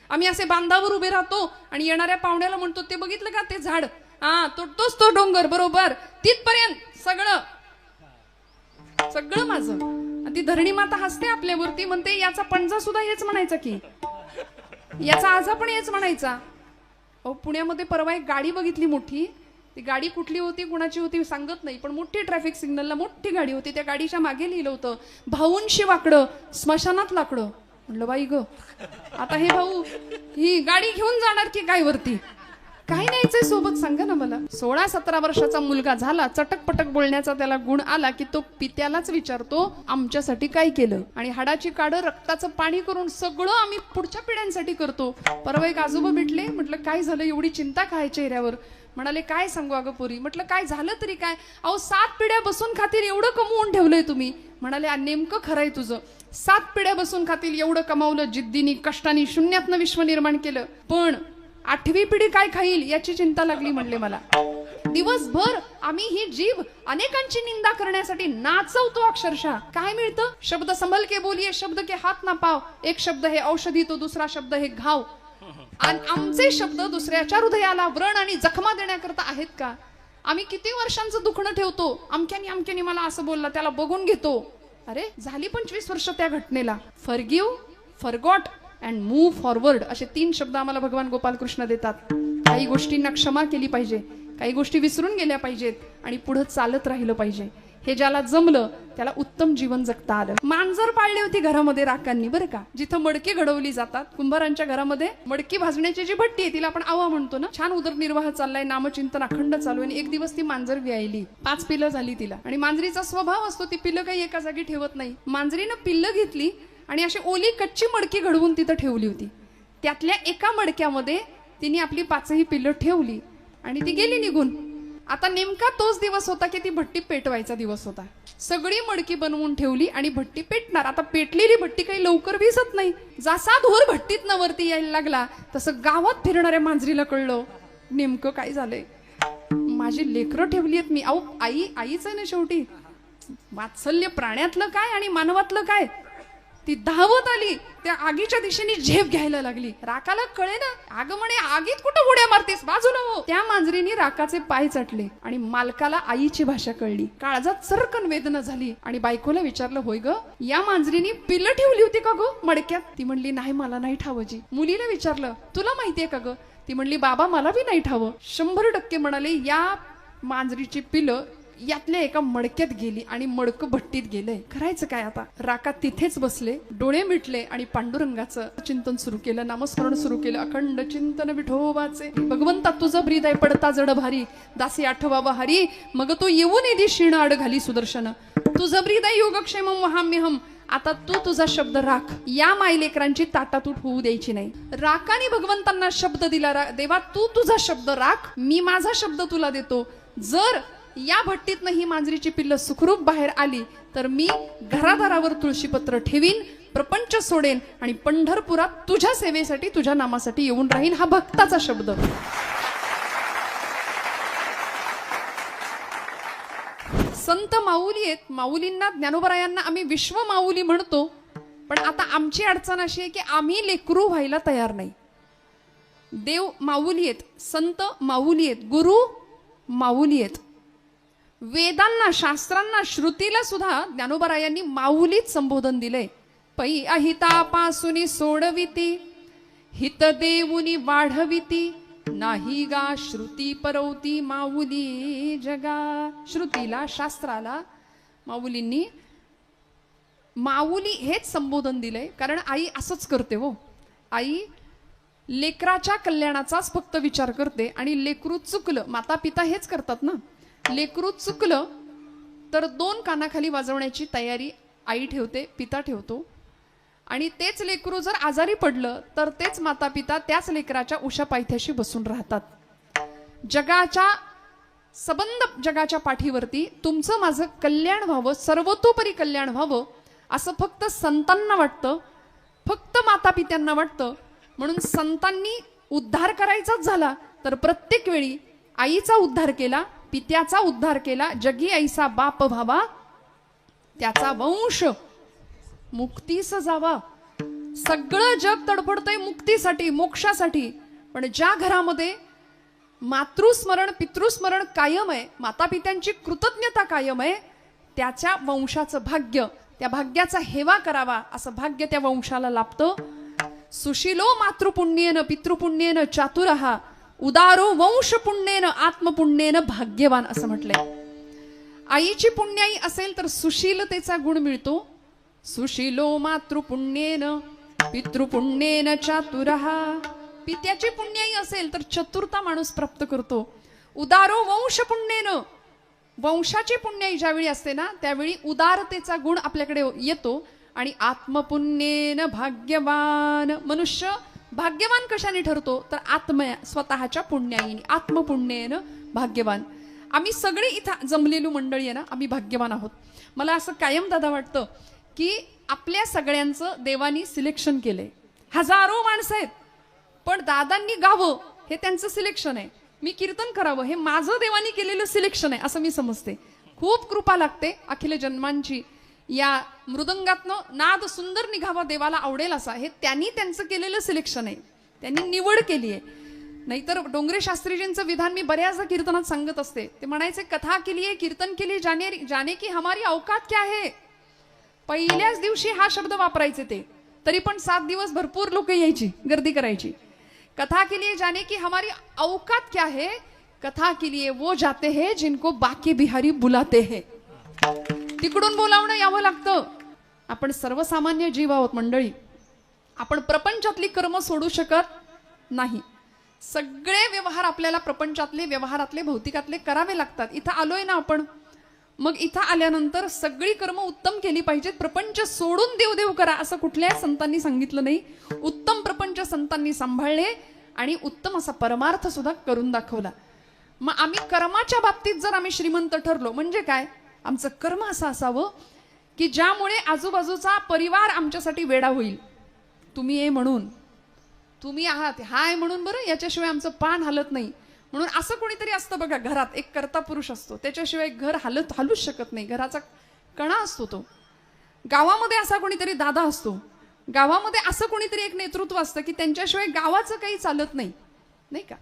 आम्ही असे बांधावर उभे राहतो आणि येणाऱ्या पाहुण्याला म्हणतो, ते बघितलं का ते झाड, हा तोच तो डोंगर, बरोबर तिथपर्यंत सगळं माझं. ती धरणी माता हसते आपल्यावरती, म्हणते याचा पणजा सुद्धा हेच म्हणायचा की, याचा आजा पण हेच म्हणायचा. अहो पुण्यामध्ये परवा एक गाडी बघितली मोठी, ती गाडी कुठली होती कुणाची होती सांगत नाही, पण मोठी ट्रॅफिक सिग्नलला मोठी गाडी होती. त्या गाडीच्या मागे लिहिलं होतं, भाऊंशी वाकडं स्मशानात लाकडं. म्हणलं बाई ग, आता हे भाऊ ही गाडी घेऊन जाणार की काय वरती, काय न्यायचंय सोबत सांगा ना मला. 16-17 वर्षाचा मुलगा झाला, चटकपटक बोलण्याचा त्याला गुण आला की तो पित्यालाच विचारतो आमच्यासाठी काय केलं, आणि हाडाची काढं रक्ताचं पाणी करून सगळं आम्ही पुढच्या पिढ्यांसाठी करतो. परवा एक आजोबा भेटले, म्हटलं काय झालं एवढी चिंता काय चेहऱ्यावर. म्हणाले काय सांगू अगं पोरी. म्हटलं काय झालं तरी काय. अहो 7 पिढ्या बसून खातील एवढं कमवून ठेवलंय तुम्ही. म्हणाले नेमकं खरंय तुझं, 7 पिढ्या बसून खातील एवढं कमावलं, जिद्दीनी कष्टानी शून्यातनं विश्व निर्माण केलं, पण 8वी पिढी काय खाईल याची चिंता लागली म्हणले मला. दिवसभर आम्ही ही जीभ अनेकांची निंदा करण्यासाठी नाचवतो अक्षरशः. काय मिळतं, शब्द संभल के बोलिये, शब्द के हात ना पाव, एक शब्द हे औषधी तो दुसरा शब्द हे घाव. आणि आमचे शब्द दुसऱ्याच्या हृदयाला व्रण आणि जखमा देण्याकरता आहेत का. आम्ही किती वर्षांचं दुखणं ठेवतो, अमक्यानी मला असं बोलला, त्याला बघून घेतो. अरे झाली 25 वर्ष त्या घटनेला. Forgive, forgot and move forward असे 3 शब्द आम्हाला भगवान गोपालकृष्ण देतात. काही गोष्टींना क्षमा केली पाहिजे, काही गोष्टी विसरून गेल्या पाहिजेत आणि पुढे चालत राहिलं पाहिजे. हे ज्याला जमलं त्याला उत्तम जीवन जगता आलं. मांजर पाळली होती घरामध्ये राखांनी बरं का, जिथं मडकी घडवली जातात. कुंभारांच्या घरामध्ये मडकी भाजण्याची जी भट्टी आहे तिला आपण आवा म्हणतो ना. छान उदरनिर्वाह चाललाय, नामचिंतन अखंड चालू आहे. एक दिवस ती मांजर व्यायली, 5 पिल्लं झाली तिला. आणि मांजरीचा स्वभाव असतो, ती पिल्लं काही एका जागी ठेवत नाही. मांजरीनं पिल्लं घेतली आणि अशी ओली कच्ची मडकी घडवून तिथं ठेवली होती. त्यातल्या एका मडक्यामध्ये तिने आपली 5ही पिल्लं ठेवली आणि ती गेली निघून. आता नेमका तोच दिवस होता की ती भट्टी पेटवायचा दिवस होता. सगळी मडकी बनवून ठेवली आणि भट्टी पेटणार. आता पेटलेली भट्टी काही लवकर विझत नाही. जसा धूर भट्टीतनं वरती यायला लागला तसं गावात फिरणाऱ्या मांजरीला कळलं नेमकं काय झालंय. माझी लेकरं ठेवली आहेत मी. अहो आईच आहे ना शेवटी. वात्सल्य प्राण्यातलं काय आणि मानवातलं काय. ती धावत आली, त्या आगीच्या दिशेने झेप घ्यायला लागली. राकाला कळे ना, अगं म्हणे आगीत कुठं उड्या मारतेस, बाजूला हो. त्या मांजरीने राकाचे पाय चटले आणि मालकाला आईची भाषा कळली. काळजात चरकन वेदना झाली आणि बायकोला विचारलं, होय ग या मांजरीने पिल्लं ठेवली होती का ग मडक्यात. ती म्हणली नाही मला नाही ठावजी. मुलीला विचारलं तुला माहितीये का ग. ती म्हणली बाबा मला बी नाही ठावं. 100% म्हणाले या मांजरीची पिलं यातल्या एका मडक्यात गेली आणि मडकं भट्टीत गेलंय. करायचं काय आता. राकात तिथेच बसले, डोळे मिटले आणि पांडुरंगाचं चिंतन सुरू केलं, नामस्मरण सुरू केलं. अखंड चिंतन विठोबाचे. भगवंता तुझं हृदय पडता जड भारी, दासी आठवावा हरी, मग तो येऊन येदी क्षीण आड घाली सुदर्शन. तुझं हृदय योगक्षेमम वहाम्यहम. आता तू तुझा शब्द राख, या मायलेकरांची ताटातूट होऊ द्यायची नाही. राकाने भगवंतांना शब्द दिला, देवा तू तुझा शब्द राख, मी माझा शब्द तुला देतो. जर या भट्टीतनं ही मांजरीची पिल्लं सुखरूप बाहेर आली तर मी घरादारावर तुळशीपत्र ठेवीन, प्रपंच सोडेन आणि पंढरपुरात तुझ्या सेवेसाठी तुझ्या नामासाठी येऊन राहीन. हा भक्ताचा शब्द. संत माऊली आहेत. माऊलींना, ज्ञानोबरायांना आम्ही विश्व माऊली म्हणतो. पण आता आमची अडचण अशी आहे की आम्ही लेकरू व्हायला तयार नाही. देव माऊली आहेत, संत माऊली आहेत, गुरु माऊली आहेत. वेदांना, शास्त्रांना, श्रुतीला सुद्धा ज्ञानोबरायांनी माऊलीत संबोधन दिलंय. पै अहितापासुनी सोडविती, हित देऊनी वाढविती, नाही गा श्रुती परवती माऊली जगा. श्रुतीला, शास्त्राला माऊलींनी माऊली हेच संबोधन दिलंय. कारण आई असंच करते हो. आई लेकराच्या कल्याणाचाच फक्त विचार करते. आणि लेकरू चुकलं, माता पिता हेच करतात ना. लेकरू चुकलं तर 2 कानाखाली वाजवण्याची तयारी आई ठेवते, पिता ठेवतो. आणि तेच लेकरू जर आजारी पडलं तर तेच माता पिता त्याच लेकराच्या उशा पायथ्याशी बसून राहतात. जगाच्या सबंध जगाच्या पाठीवरती तुमचं माझं कल्याण व्हावं, सर्वतोपरी कल्याण व्हावं असं फक्त संतांना वाटतं, फक्त माता पित्यांना वाटतं. म्हणून संतांनी उद्धार करायचाच झाला तर प्रत्येक वेळी आईचा उद्धार केला, पित्याचा उद्धार केला. जगी ऐसा बाप व्हावा, त्याचा वंश मुक्तीस जावा. सगळं जग तडफडतंय मुक्तीसाठी, मोक्षासाठी, पण ज्या घरामध्ये मातृस्मरण पितृस्मरण कायम आहे, माता पित्यांची कृतज्ञता कायम आहे, त्याच्या वंशाचं भाग्य, त्या भाग्याचा हेवा करावा असं भाग्य त्या वंशाला लाभतं. सुशीलो मातृपुण्येन पितृपुण्येन चातुरहा उदारो वंश पुण्येन आत्मपुण्येन भाग्यवान असं म्हटलंय. आईची पुण्याई असेल तर सुशीलतेचा गुण मिळतो. सुशीलो मातृपुण्येन पितृपुण्येन चातुरहा, पित्याची पुण्याई असेल तर चतुरता माणूस प्राप्त करतो. उदारो वंश पुण्येन, वंशाची पुण्याई ज्यावेळी असते ना त्यावेळी उदारतेचा गुण आपल्याकडे येतो. आणि आत्मपुण्येन भाग्यवान, मनुष्य भाग्यवान कशाने ठरतो तर स्वतःच्या पुण्याईने, आत्मपुण्येन भाग्यवान. आम्ही सगळे इथं जमलेली मंडळी आहे ना, आम्ही भाग्यवान आहोत. मला असं कायम दादा वाटतं की आपल्या सगळ्यांचं देवानी सिलेक्शन केलंय. हजारो माणसं आहेत पण दादांनी गावं हे त्यांचं सिलेक्शन आहे. मी कीर्तन करावं हे माझं देवानी केलेलं सिलेक्शन आहे असं मी समजते. खूप कृपा लागते अखिल जन्मांची. या मृदंगातनं नाद सुंदर निघावा देवाला आवडेल असा हे त्यांनी त्यांचं केलेलं सिलेक्शन आहे, त्यांनी निवड केली आहे. नाहीतर डोंगरे शास्त्रीजींचं विधान मी बऱ्याचदा कीर्तनात सांगत असते. ते म्हणायचे कथा केली आहे कीर्तन केली जाने की हमारी औकात क्या है. पहिल्याच दिवशी हा शब्द वापरायचे ते, तरी पण 7 दिवस भरपूर लोक यायची, गर्दी करायची. कथा के लिए जाने की हमारी औकात क्या है, कथा के लिए वो जाते हैं जिनको बाकी बिहारी बुलाते हैं. तिकडून बोलावणं यावं लागतं. आपण सर्वसामान्य जीव आहोत मंडळी. आपण प्रपंचातली कर्म सोडू शकत नाही. सगळे व्यवहार आपल्याला प्रपंचातले व्यवहारातले भौतिकातले करावे लागतात. इथं आलोय ना आपण, मग इथं आल्यानंतर सगळी कर्म उत्तम केली पाहिजेत. प्रपंच सोडून देव करा असं कुठल्याही संतांनी सांगितलं नाही. उत्तम प्रपंच संतांनी सांभाळले आणि उत्तम असा परमार्थ सुद्धा करून दाखवला. मग आम्ही कर्माच्या बाबतीत जर आम्ही श्रीमंत ठरलो म्हणजे काय, आमचं कर्म असं असावं की ज्यामुळे आजूबाजूचा परिवार आमच्यासाठी वेडा होईल. तुम्ही ये म्हणून, तुम्ही आहात हाय म्हणून, बरं याच्याशिवाय आमचं पान हलत नाही म्हणून. असं कोणीतरी असतं बघा, घरात एक कर्ता पुरुष असतो, त्याच्याशिवाय घर हलूच शकत नाही, घराचा कणा असतो तो. गावामध्ये असा कोणीतरी दादा असतो, गावामध्ये असं कोणीतरी एक नेतृत्व असतं की त्यांच्याशिवाय गावाचं काही चालत नाही, नाही का.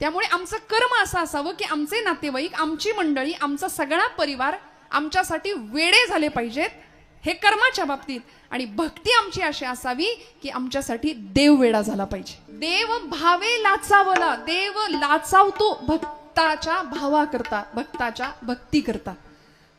त्यामुळे आमचं कर्म असं असावं की आमचे नातेवाईक, आमची मंडळी, आमचा सगळा परिवार आमच्यासाठी वेडे झाले पाहिजेत, हे कर्माच्या बाबतीत. आणि भक्ती आमची अशी असावी की आमच्यासाठी देव वेडा झाला पाहिजे. देव भावे लाचावला, देव लाचावतो भक्ताच्या भावा करता, भक्ताच्या भक्ती करता.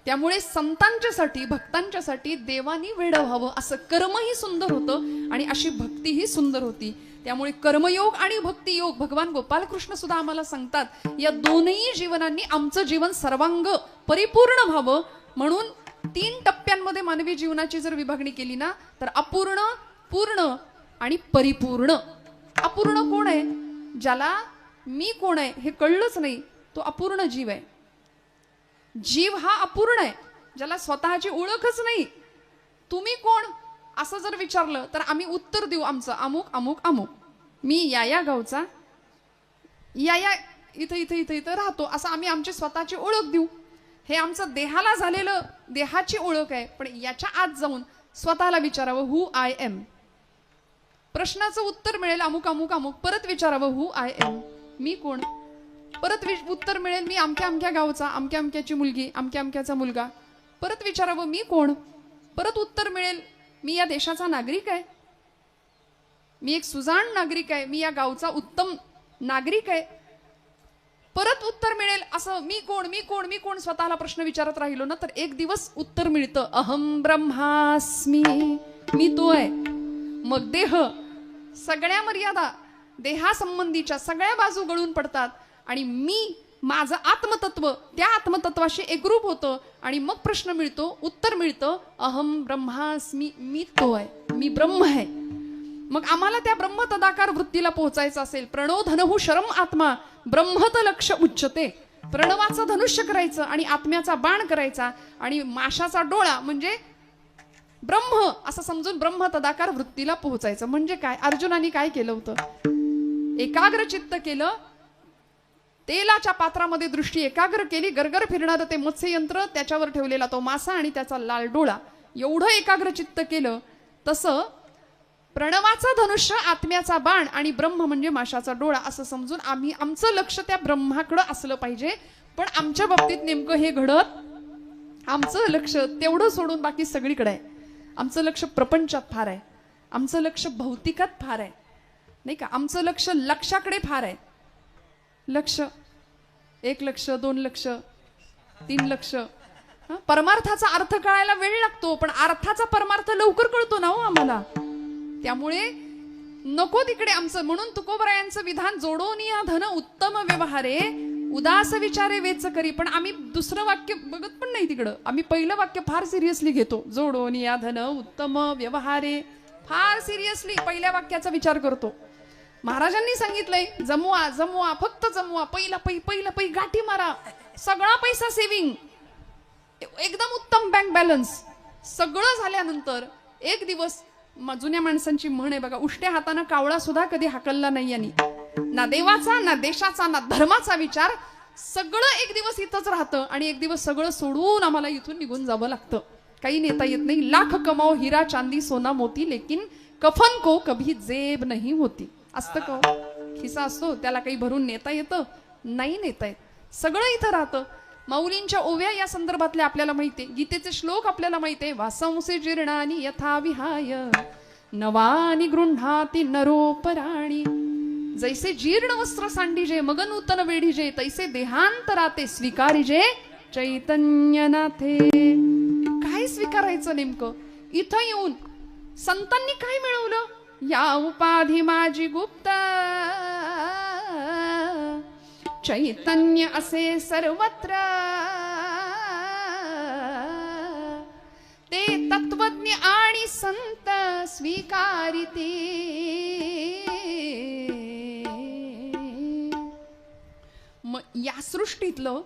त्यामुळे संतांच्यासाठी भक्तांच्यासाठी देवानी वेडं व्हावं असं कर्मही सुंदर होतं आणि अशी भक्तीही सुंदर होती. त्यामुळे कर्मयोग आणि भक्तियोग भगवान गोपालकृष्ण सुद्धा आम्हाला सांगतात, या दोनही जीवनांनी आमचं जीवन सर्वांग परिपूर्ण व्हावं. म्हणून 3 टप्प्यांमध्ये मानवी जीवनाची जर विभागणी केली ना तर अपूर्ण, पूर्ण आणि परिपूर्ण. अपूर्ण कोण आहे, ज्याला मी कोण आहे हे कळलंच नाही, तो अपूर्ण जीव आहे. जीव हा अपूर्ण आहे, ज्याला स्वतःची ओळखच नाही. तुम्ही कोण असं जर विचारलं तर आम्ही उत्तर देऊ आमचं अमुक अमुक अमुक, मी या गावचा, या इथं इथं इथं इथं राहतो, असं आम्ही आमची स्वतःची ओळख देऊ. हे आमचं देहाला झालेलं देहाची ओळख आहे. पण याच्या आत जाऊन स्वतःला विचारावं हु आय एम. प्रश्नाचं उत्तर मिळेल अमुक अमुक अमुक, परत विचारावं हु आय एम, मी कोण. परत उत्तर मिळेल मी अमक्या अमक्या गावचा, अमक्या अमक्याची मुलगी, अमक्या अमक्याचा मुलगा. परत विचारावं मी कोण. परत उत्तर मिळेल मी या देशाचा नागरिक आहे, मी एक सुजाण नागरिक आहे, मी या गावचा उत्तम नागरिक आहे. परत उत्तर मिळेल असं मी कोण मी कोण मी कोण स्वतःला प्रश्न विचारत राहिलो ना तर एक दिवस उत्तर मिळतं अहम ब्रह्मास्मी, मी तो आहे. मग देह, सगळ्या मर्यादा देहासंबंधीच्या सगळ्या बाजू गळून पडतात आणि मी, माझं आत्मतत्व त्या आत्मतत्वाशी एकरूप होतं आणि मग प्रश्न मिळतो, उत्तर मिळतं अहम ब्रह्मास्मी, मी तो आहे, मी ब्रह्म आहे. मग आम्हाला त्या ब्रह्म तदाकार वृत्तीला पोहोचायचं असेल, प्रणो धनहु शरम आत्मा ब्रह्मत लक्ष उच्चते. प्रणवाचं धनुष्य करायचं आणि आत्म्याचा बाण करायचा आणि माशाचा डोळा म्हणजे ब्रह्म असं समजून ब्रह्म तदाकार वृत्तीला पोहोचायचं. म्हणजे काय, अर्जुनाने काय केलं होतं, एकाग्र चित्त केलं, तेलाच्या पात्रामध्ये दृष्टी एकाग्र केली, गरगर फिरणारं ते मत्स्ययंत्र, त्याच्यावर ठेवलेला तो मासा आणि त्याचा लाल डोळा, एवढं एकाग्र चित्त केलं. तसं प्रणवाचा धनुष्य आत्म्याचा बाण आणि ब्रह्म म्हणजे माशाचा डोळा असं समजून आम्ही आमचं लक्ष त्या ब्रह्माकडे असलं पाहिजे. पण आमच्या बाबतीत नेमकं हे घडत, आमचं लक्ष तेवढं सोडून बाकी सगळीकडे आहे. आमचं लक्ष प्रपंचात फार आहे, आमचं लक्ष भौतिकात फार आहे, नाही का. आमचं लक्ष लक्षाकडे फार आहे. लक्ष 1 लक्ष 2 लक्ष 3 लक्ष. परमार्थाचा अर्थ कळायला वेळ लागतो, पण अर्थाचा परमार्थ लवकर कळतो ना हो आम्हाला. त्यामुळे नको तिकडे आमचं. म्हणून तुकोबरायांचं विधान, जोडोन या धन उत्तम व्यवहारे उदास विचारे वेच करी. पण आम्ही दुसरं वाक्य बघत पण नाही तिकडं. आम्ही पहिलं वाक्य फार सिरियसली घेतो. जोडोन या धन उत्तम व्यवहारे, फार सिरियसली पहिल्या वाक्याचा विचार करतो. महाराजांनी सांगितलंय जमवा जमवा, फक्त जमवा. पहिला पै गाठी मारा, सगळा पैसा सेविंग, एकदम उत्तम बँक बॅलन्स. सगळं झाल्यानंतर एक दिवस, जुन्या माणसांची म्हण आहे बघा, उष्ट्या हाताने कावळा सुद्धा कधी हाकलला नाही यांनी. ना देवाचा ना देशाचा ना धर्माचा विचार. सगळं एक दिवस इथंच राहतं आणि एक दिवस सगळं सोडून आम्हाला इथून निघून जावं लागतं. काही नेता येत नाही. लाख कमाओ हिरा चांदी सोना मोती, लेकिन कफन को कभी जेब नहीं होती. असतं का? खिसा असतो त्याला काही भरून नेता येतं? नाही नेता येत. सगळं इथं राहतं. माऊलींच्या ओव्या या संदर्भातल्या आपल्याला माहितीये, गीतेचे श्लोक आपल्याला माहितीये. वासंसे जीर्णानी यथा विहाय नवानी गृह्णाती नरोपराणी. जैसे जीर्ण वस्त्र सांडीजे मग नूतन वेढीजे, तैसे देहांतराते स्वीकारिजे चैतन्यनाथे. काय स्वीकारायचं नेमकं? इथं येऊन संतांनी काय मिळवलं? या उपाधी माझी गुप्त, चैतन्य असे सर्वत्र. ते तत्वज्ञ आणि संत स्वीकारिते. मग या सृष्टीतलं,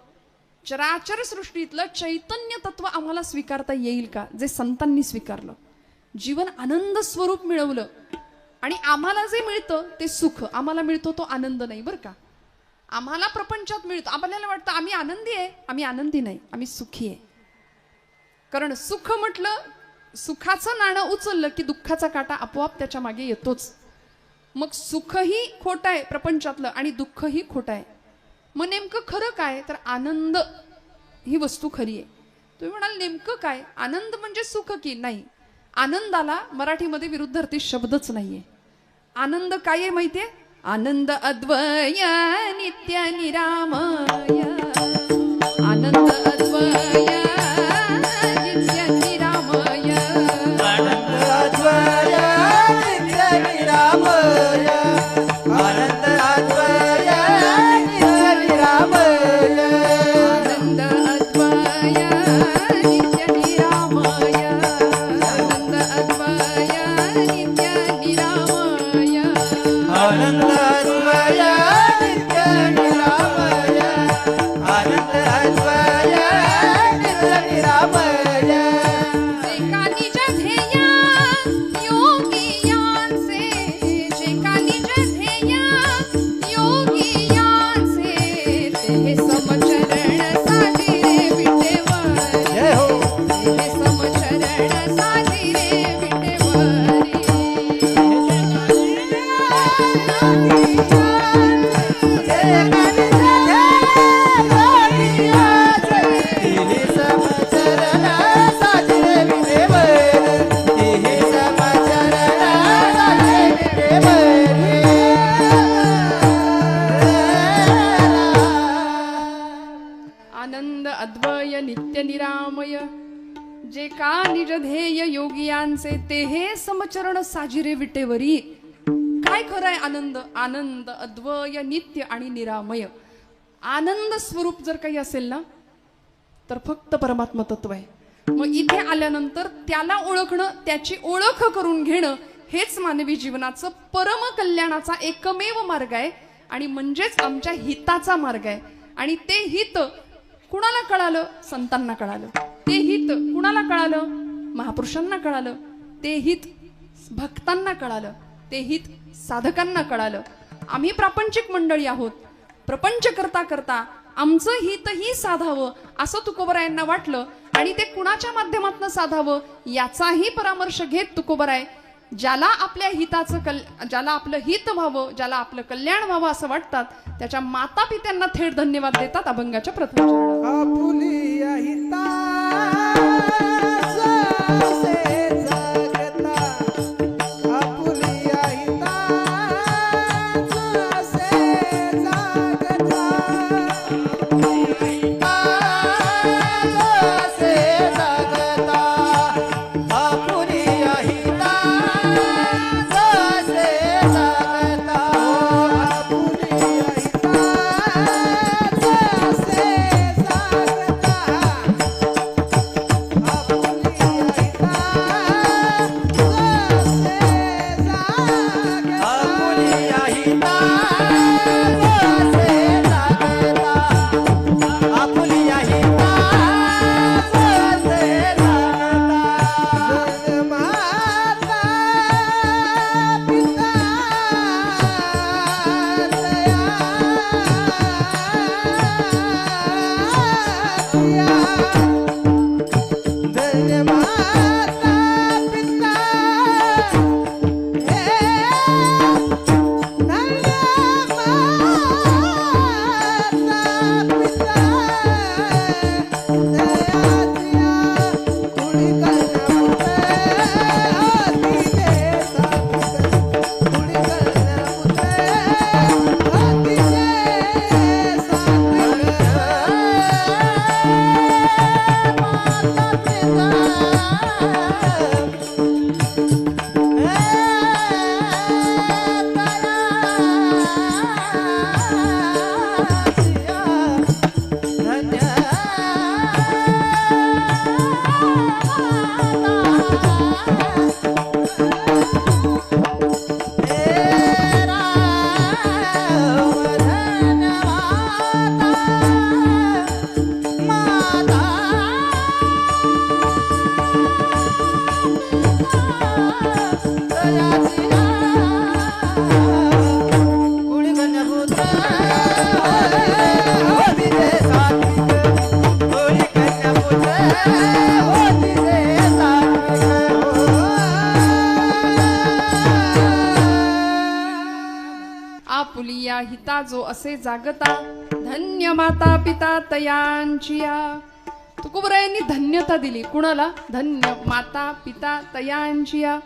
चराचर सृष्टीतलं चैतन्य तत्व आम्हाला स्वीकारता येईल का? जे संतांनी स्वीकारलं, जीवन आनंद स्वरूप मिळवलं. आणि आम्हाला जे मिळतं ते सुख, आम्हाला मिळतो तो आनंद नाही बरं का. आम्हाला प्रपंचात मिळतो, आपल्याला वाटतं आम्ही आनंदी आहे. आम्ही आनंदी नाही, आम्ही सुखी आहे. कारण सुख म्हटलं, सुखाचं नाणं उचललं की दुःखाचा काटा आपोआप त्याच्या मागे येतोच. मग सुखही खोटं आहे प्रपंचातलं आणि दुःखही खोटं आहे. मग नेमकं खरं काय? तर आनंद ही वस्तू खरी आहे. तुम्ही म्हणाल नेमकं काय? आनंद म्हणजे सुख की नाही? आनंदाला मराठीमध्ये विरुद्धार्थी शब्दच नाहीये. आनंद काय आहे माहितीये? आनंद अद्वय नित्य निरामय. आनंद अद्वय नित्य निरामय. आनंद अद्वय नित्य निरामय. आनंद अद्वय नित्य निरामय. आनंद अद्वय नित्य निरामय. आनंद अद्वय नित्य निरामय. आनंद अद्वय नित्य निरामय. आनंद अद्वय नित्य निरामय. जे का निज ध्येया योगियांचे, जे का निज ध्येया योगियांचे, ते समचरण साजिरे विटेवरी. जय हो. ते समचरण साजिरे विटेवरी. आनंद अद्वय नित्य निरामय. जे का निज ध्येय योगियांचे, ते हे समचरण साजिरे विटेवरी. काय खरं आहे आनंद? आनंद अद्वय नित्य आणि निरामय. आनंद स्वरूप जर काही असेल ना, तर फक्त परमात्मा तत्व आहे. मग इथे आल्यानंतर त्याला ओळखणं, त्याची ओळख करून घेणं, हेच मानवी जीवनाचं परम कल्याणाचा एकमेव मार्ग आहे. आणि म्हणजेच आमच्या हिताचा मार्ग आहे. आणि ते हित कुणाला कळालं? संतांना कळालं. ते हित कुणाला कळालं? महापुरुषांना कळालं. ते हित भक्तांना कळालं. ते हित साधकांना कळालं. आम्ही प्रापंचिक मंडळी आहोत. प्रपंच करता करता आमचं हितही साधावं असं तुकोबरायांना वाटलं. आणि ते कुणाच्या माध्यमातून साधावं याचाही परामर्श घेत तुकोबराय ज्याला आपल्या ज्याला आपलं हित व्हावं, ज्याला आपलं कल्याण व्हावं असं वाटतात, त्याच्या माता पित्यांना थेट धन्यवाद देतात अभंगाच्या प्रथम चरणात. आपुलिया हिताचे जगता, आपुलिया हिताचे जगता, हिताचे जगता, आपुलिया हिताचे जगता, आपुलिया हिताचे जगता, आपुलिया हिताचे जगता, आपुलिया हिताचे जगता, जगमाता पिता धन्यमाता पिता हे आपुलिया हिता जो असे जागता, धन्य माता पिता तयांचिया. तुकोबरायांनी धन्यता दिली कुणाला? धन्य माता पिता तयांचिया.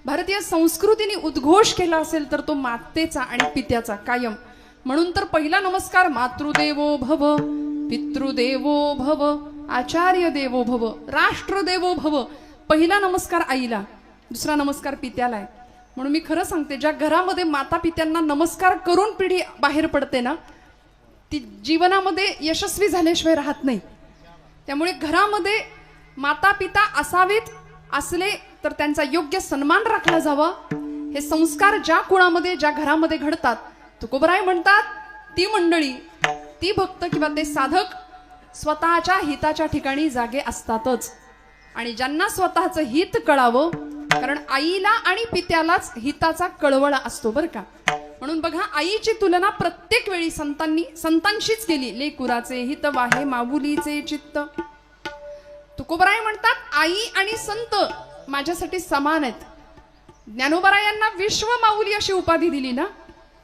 भारतीय संस्कृतीने उद्घोष केला असेल तर तो मातेचा आणि पित्याचा कायम. म्हणून तर पहिला नमस्कार मातृदेवो भव, पितृदेवो भव, आचार्य देवो भव, राष्ट्रदेवो भव. पहिला नमस्कार आईला, दुसरा नमस्कार पित्याला आहे. म्हणून मी खरं सांगते, ज्या घरामध्ये माता पित्यांना नमस्कार करून पिढी बाहेर पडते ना, ती जीवनामध्ये यशस्वी झाल्याशिवाय राहत नाही. त्यामुळे घरामध्ये माता पिता असावेत, असले तर त्यांचा योग्य सन्मान राखला जावा. हे संस्कार ज्या कुळामध्ये ज्या घरामध्ये घडतात, तुकोबराय म्हणतात ती मंडळी, ती भक्त किंवा ते साधक स्वतःच्या हिताच्या ठिकाणी जागे असतातच. आणि ज्यांना स्वतःचं हित कळावं, कारण आईला आणि पित्यालाच हिताचा कळवळा असतो बरं का. म्हणून बघा, आईची तुलना प्रत्येक वेळी संतांशीच केली. लेकुराचे हित वाहे माऊलीचे चित्त. तुकोबराय म्हणतात आई आणि संत माझ्यासाठी समान आहेत. ज्ञानोबरायांना विश्व माऊली अशी उपाधी दिली ना.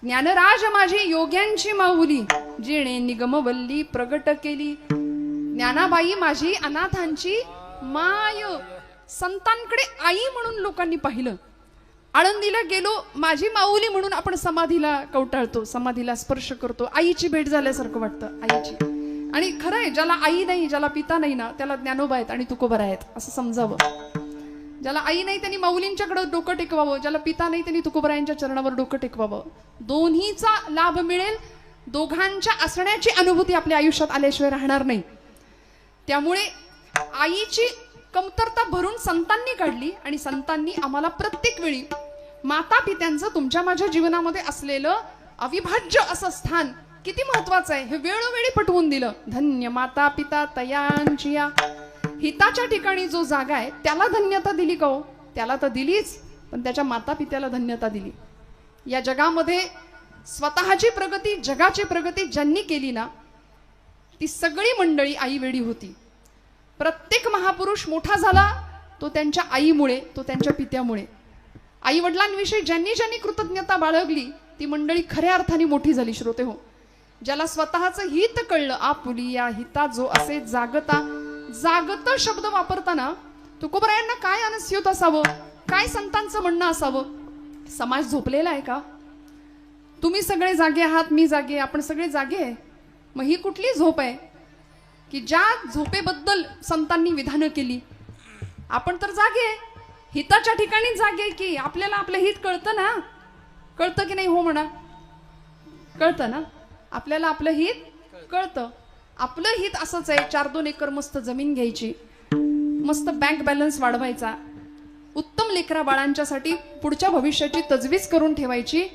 ज्ञानराज माझी योग्यांची माऊली, जिणे निगमवल्ली प्रगट केली. ज्ञानाबाई माझी अनाथांची माय. संतांकडे आई म्हणून लोकांनी पाहिलं. आळंदीला गेलो, माझी माऊली म्हणून आपण समाधीला कवटाळतो, समाधीला स्पर्श करतो, आईची भेट झाल्यासारखं वाटतं आईची. आणि खरं आहे, ज्याला आई नाही, ज्याला पिता नाही ना, त्याला ज्ञानोबा आहेत आणि तुकोबरा आहेत असं समजावं. ज्याला आई नाही त्यांनी माऊलींच्याकडे डोकं टेकवावं, ज्याला पिता नाही त्यांनी तुकोबरायांच्या चरणावर डोकं टेकवावं. दोन्हीचा लाभ मिळेल. दोघांच्या असण्याची अनुभूती आपल्या आयुष्यात आल्याशिवाय राहणार नाही. त्यामुळे आईची कमतरता भरून संतांनी काढली आणि संतांनी आम्हाला प्रत्येक वेळी माता पित्यांचं तुमच्या माझ्या जीवनामध्ये असलेलं अविभाज्य असं स्थान किती महत्वाचं आहे हे वेळोवेळी पटवून दिलं. धन्य माता पिता तयांचिया. हिताच्या ठिकाणी जो जागा आहे त्याला धन्यता दिली का हो? त्याला तर दिलीच, पण त्याच्या माता पित्याला धन्यता दिली. या जगामध्ये स्वतःची प्रगती, जगाची प्रगती ज्यांनी केली ना, ती सगळी मंडळी आईवेळी होती. प्रत्येक महापुरुष मोठा झाला तो त्यांच्या आईमुळे, तो त्यांच्या पित्यामुळे. आई वडिलांविषयी ज्यांनी ज्यांनी कृतज्ञता बाळगली ती मंडळी खऱ्या अर्थाने मोठी झाली. श्रोते हो, ज्याला स्वतःचं हित कळलं, आपुलिया हिता जो असे जागता, जागत शब्द वापरताना तुकोबरायांना काय अनस्यूत असावं, काय संतांचं म्हणणं असावं. समाज झोपलेला आहे का? तुम्ही सगळे जागे आहात, मी जागे, आपण सगळे जागे आहे. मग ही कुठली झोप आहे की ज्या झोपेबद्दल संतांनी विधानं केली? आपण तर जागे, हिताच्या ठिकाणी जागे की आपल्याला आपलं हित कळतं ना? कळतं की नाही? हो म्हणा, कळतं ना? आपल्याला आपलं हित कळतं. आपलं हित असंच आहे, 4-2 एकर मस्त जमीन घ्यायची, मस्त बँक बॅलन्स वाढवायचा, उत्तम लेकरा बाळांच्यासाठी पुढच्या भविष्याची तजवीज करून ठेवायची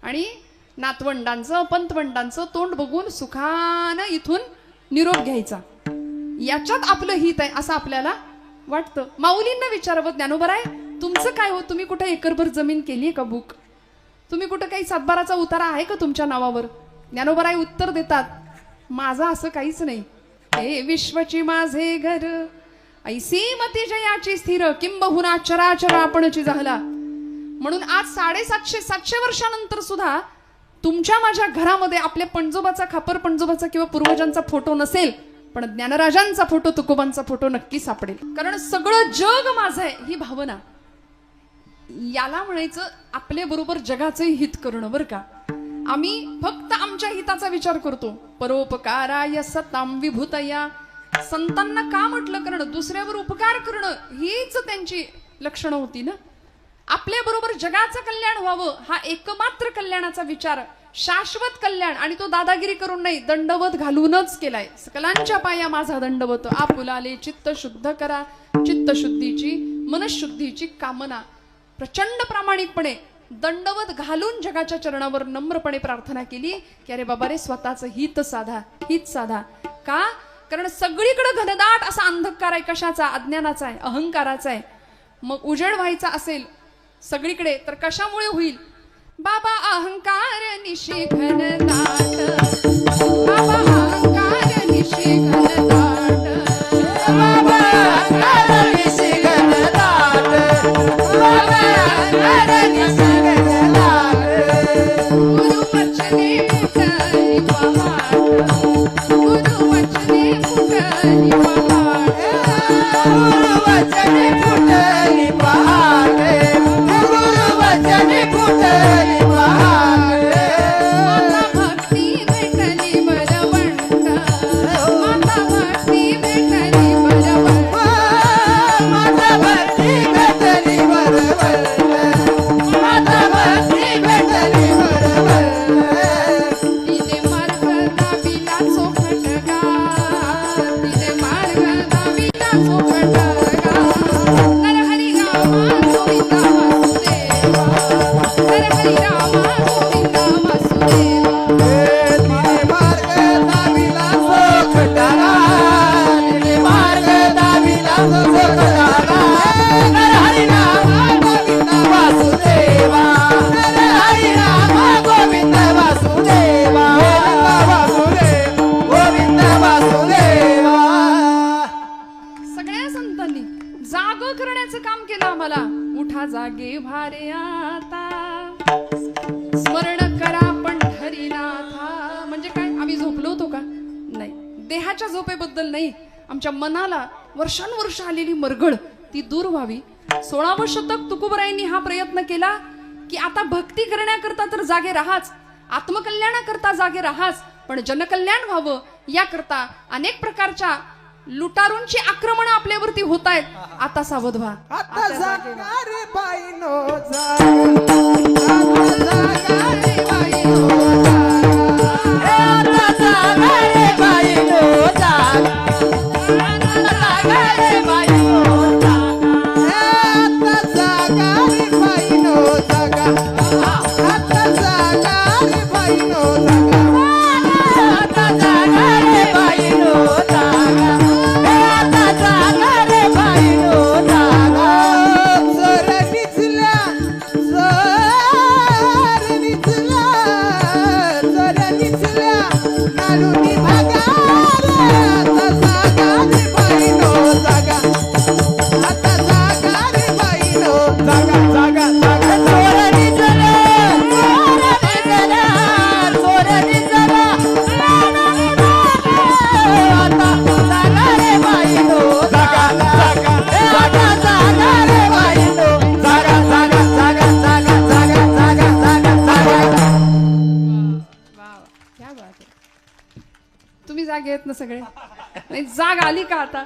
आणि नातवंडांचं पंतवंडांचं तोंड बघून सुखानं इथून निरोप घ्यायचा. याच्यात आपलं हित आहे असं आपल्याला वाटतं. माऊलींना विचारावं, ज्ञानोबराय तुमचं काय हो? तुम्ही कुठे एकरभर जमीन केली आहे का बुक? तुम्ही कुठं काही सातबाराचा उतारा आहे का तुमच्या नावावर? ज्ञानोबराय उत्तर देतात, माझं असं काहीच नाही. हे विश्वची माझे घर, ऐसी मती जयाची स्थिर, किंबहुना चराचर आपणची झाला. म्हणून आज 750 वर्षानंतर सुद्धा तुमच्या माझ्या घरामध्ये आपल्या पणजोबाचा, खापर पणजोबाचा किंवा पूर्वजांचा फोटो नसेल, पण ज्ञानराजांचा फोटो, तुकोबांचा फोटो नक्की सापडेल. कारण सगळं जग माझं आहे ही भावना, याला म्हणायचं आपल्या बरोबर जगाचंही हित करणं. बरं का, आम्ही फक्त आमच्या हिताचा विचार करतो. परोपकाराय सताम विभूतया, संतांना का म्हटलं? कारण दुसऱ्यावर उपकार करणं हीच त्यांची लक्षणं होती ना. आपल्या बरोबर जगाचं कल्याण व्हावं हा एकमात्र कल्याणाचा विचार, शाश्वत कल्याण. आणि तो दादागिरी करून नाही, दंडवत घालूनच केलाय. सकलांच्या पाया माझा दंडवत, आपुलाले चित्त शुद्ध करा, चित्तशुद्धीची मनशुद्धीची कामना. प्रचंड प्रामाणिकपणे दंडवत घालून जगाच्या चरणावर नम्रपणे प्रार्थना केली की अरे बाबा रे, स्वतःचं हित साधा, हित साधा. का? कारण सगळीकडे घनदाट असा अंधकार आहे. कशाचा? अज्ञानाचा आहे, अहंकाराचा आहे. मग उजेड व्हायचा असेल सगळीकडे तर कशामुळे होईल? बाबा अहंकार निशी घनदाट, बाबा अहंकार निशी घनदाट, बाबा अहंकार निशी घनदाट, बाबा अहंकार निशी घनदाट. गुरु वचने फुटली पहाट, गुरु वचने फुटली पहाट, गुरु वचने फुटली पहाट, गुरु वचने फुटली पहाट. माता भक्ती भेटली बरवंत, माता भक्ती भेटली बरवंत, माता भक्ती भेटली बरवंत, माता भक्ती भेटली बरवंत. तिने मार्ग दाविला चोखटगा, तिने मार्ग दाविला चोखटगा. नरहरी रामा गोविंदा वासुदेवा, नरहरी रामा गोविंदा वासुदेवा. तिने मार्ग दाविला चोखटाला, तिने मार्ग दाविला चोखटाला. नरहरी रामा गोविंद वासुदेवा, नरहरी रामा गोविंद वासुदेवा, गोविंद वासुदेवा. सगळ्या संतांनी जाग करण्याचं काम केलं आम्हाला. उठा जागे भारे आता, स्मरण करा पंढरीनाथा. म्हणजे काय, आम्ही झोपलो होतो का? नाही. देहाच्या झोपेबद्दल नाही, आमच्या मनाला वर्षानुवर्ष आलेली मरगळ ती दूर व्हावी. 16वं शतक तुकोबरायांनी हा प्रयत्न केला की आता भक्ती करण्याकरता तर जागे राहाच, आत्मकल्याणाकरता जागे राहाच, पण जनकल्याण व्हावं याकरता अनेक प्रकारच्या लुटारूंची आक्रमणं आपल्यावरती होत आहेत. आता सावध व्हा. आता जागा रे बाईनो जागा, आता जागा रे बाईनो जागा, आता जागा रे बाईनो जागा, आता जागा रे बाईनो जागा, आता जागा रे बाईनो जागा, आता जागा रे बाईनो जागा, आता जागा रे बाईनो जागा, आता जागा रे बाईनो जागा. जर निचल्या, जर निचल्या तुम्ही जागे आहेत ना सगळे? नाही, जाग आली का आता?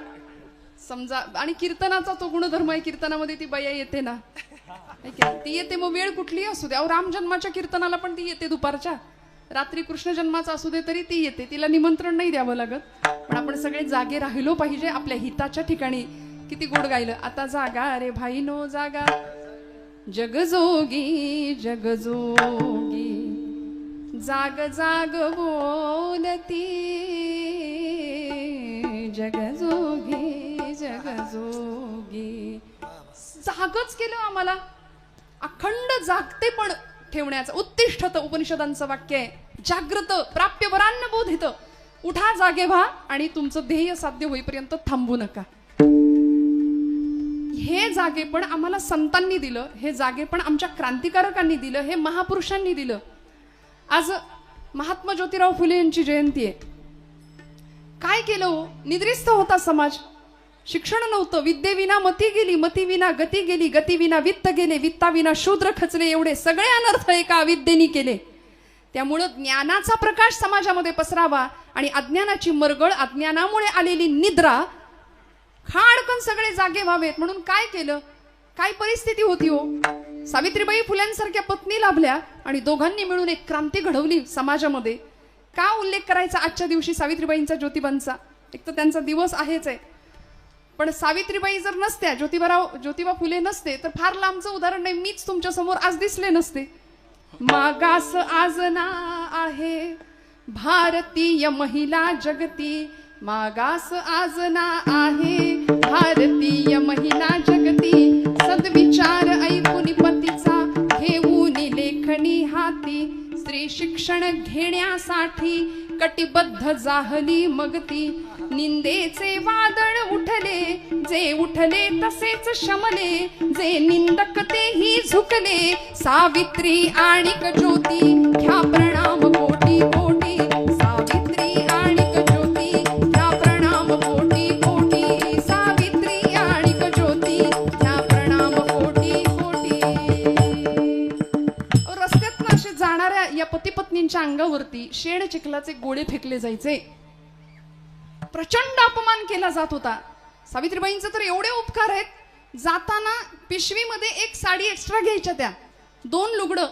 समजा. आणि कीर्तनाचा तो गुणधर्म आहे, कीर्तनामध्ये ती बया येते ना, है की नाही? ती येते, मग वेळ कुठली असू दे. अहो, राम जन्माच्या कीर्तनाला पण ती येते दुपारच्या. रात्री कृष्ण जन्माचा असू दे तरी ती येते, तिला निमंत्रण नाही द्यावं लागत. पण आपण सगळे जागे राहिलो पाहिजे आपल्या हिताच्या ठिकाणी. किती गोड गायलं. आता जागा रे भाई नो जागा, जगजोगी जगजोगी, जाग जाग बोलती, जगजोगी जगजोगी. जागच केलं आम्हाला. अखंड जागते पण ठेवण्याचं उत्तिष्ठत उपनिषदांचं वाक्य आहे. जागृत प्राप्य वरान्न बोधित. उठा, जागे व्हा आणि तुमचं ध्येय साध्य होईपर्यंत थांबू नका. हे जागेपण आम्हाला संतांनी दिलं, हे जागेपण आमच्या क्रांतिकारकांनी दिलं, हे महापुरुषांनी दिलं. आज महात्मा ज्योतिराव फुले यांची जयंती आहे. काय केलं हो? निद्रिस्त होता समाज. शिक्षण नव्हतं. विद्येविना मती गेली, मतीविना गती गेली, गतीविना वित्त गेले, वित्ताविना शूद्र खचले. एवढे सगळे अनर्थ एका अविद्येने केले. त्यामुळं ज्ञानाचा प्रकाश समाजामध्ये पसरावा आणि अज्ञानाची मरगळ, अज्ञानामुळे आलेली निद्रा खाडकन सगळे जागे व्हावेत म्हणून काय केलं? काय परिस्थिती होती हो? सावित्रीबाई फुल्यांसारख्या पत्नी लाभल्या आणि दोघांनी मिळून एक क्रांती घडवली समाजामध्ये. का उल्लेख करायचा आजच्या दिवशी सावित्रीबाईंचा, ज्योतिबांचा? एक तर त्यांचा दिवस आहेच आहे, पण सावित्रीबाई जर नसत्या, ज्योतिबा फुले नसते, तर फार लांबचं उदाहरण नाही, मीच तुमच्या समोर आज दिसले नसते. मागास आज ना आहे भारतीय महिला जगती, मागास आज ना आहे भारतीय महिला जगती. सद्विचार ऐकून पतीचा घेऊन लेखणी हाती, स्त्री शिक्षण घेण्यासाठी कटिबद्ध जाहली मगती. निंदेचे वादळ उठले, जे उठले तसेच शमले, जे निंदक तेही झुकले. सावित्री आणिक ज्योती घ्या प्रणाम कोटी कोटी, सावित्री आणिक ज्योती घ्या प्रणाम कोटी कोटी, सावित्री आणिक ज्योती घ्या प्रणाम कोटी कोटी. रस्त्यातनं असे जाणाऱ्या या पती पत्नींच्या अंगावरती शेण चिखलाचे गोळे फेकले जायचे. प्रचंड अपमान केला जात होता. सावित्रीबाईंचे तर एवढे उपकार आहेत, जाताना पिशवीमध्ये एक साडी एक्स्ट्रा घ्यायच्या, त्या 2 लुगडं,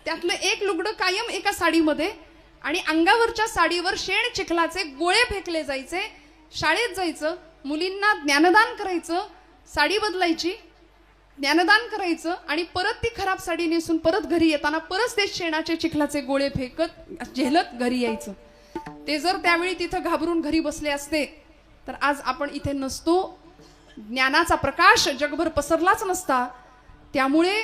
त्यातलं एक लुगडं कायम एका साडीमध्ये, आणि अंगावरच्या साडीवर शेण चिखलाचे गोळे फेकले जायचे. शाळेत जायचं, मुलींना ज्ञानदान करायचं, साडी बदलायची, ज्ञानदान करायचं आणि परत ती खराब साडी नेसून परत घरी येताना परत ते शेणाचे चिखलाचे गोळे फेकत झेलत घरी यायचं. ते जर त्यावेळी तिथं घाबरून घरी बसले असते तर आज आपण इथे नसतो, ज्ञानाचा प्रकाश जगभर पसरलाच नसता. त्यामुळे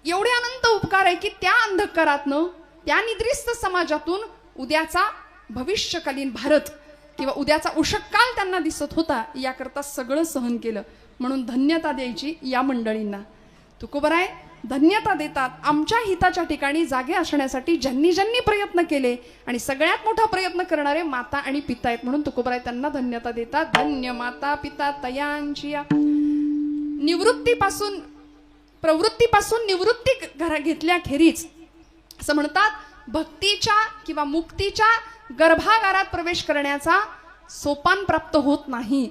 एवढे अनंत उपकार आहे की त्या अंधकारातनं, त्या निद्रिस्त समाजातून उद्याचा भविष्यकालीन भारत किंवा उद्याचा उषःकाल त्यांना दिसत होता. याकरता सगळं सहन केलं. म्हणून धन्यता द्यायची या मंडळींना. तुकोबराय धन्यता देतात आमच्या हिताच्या ठिकाणी जागे असण्यासाठी ज्यांनी ज्यांनी प्रयत्न केले, आणि सगळ्यात मोठा प्रयत्न करणारे माता आणि पिता आहेत. म्हणून तुकोबराय त्यांना धन्यता देतात. धन्य माता पिता तयांची. निवृत्तीपासून प्रवृत्तीपासून निवृत्ती घेतल्याखेरीज असं म्हणतात, भक्तीच्या किंवा मुक्तीच्या गर्भागारात प्रवेश करण्याचा सोपान प्राप्त होत नाही.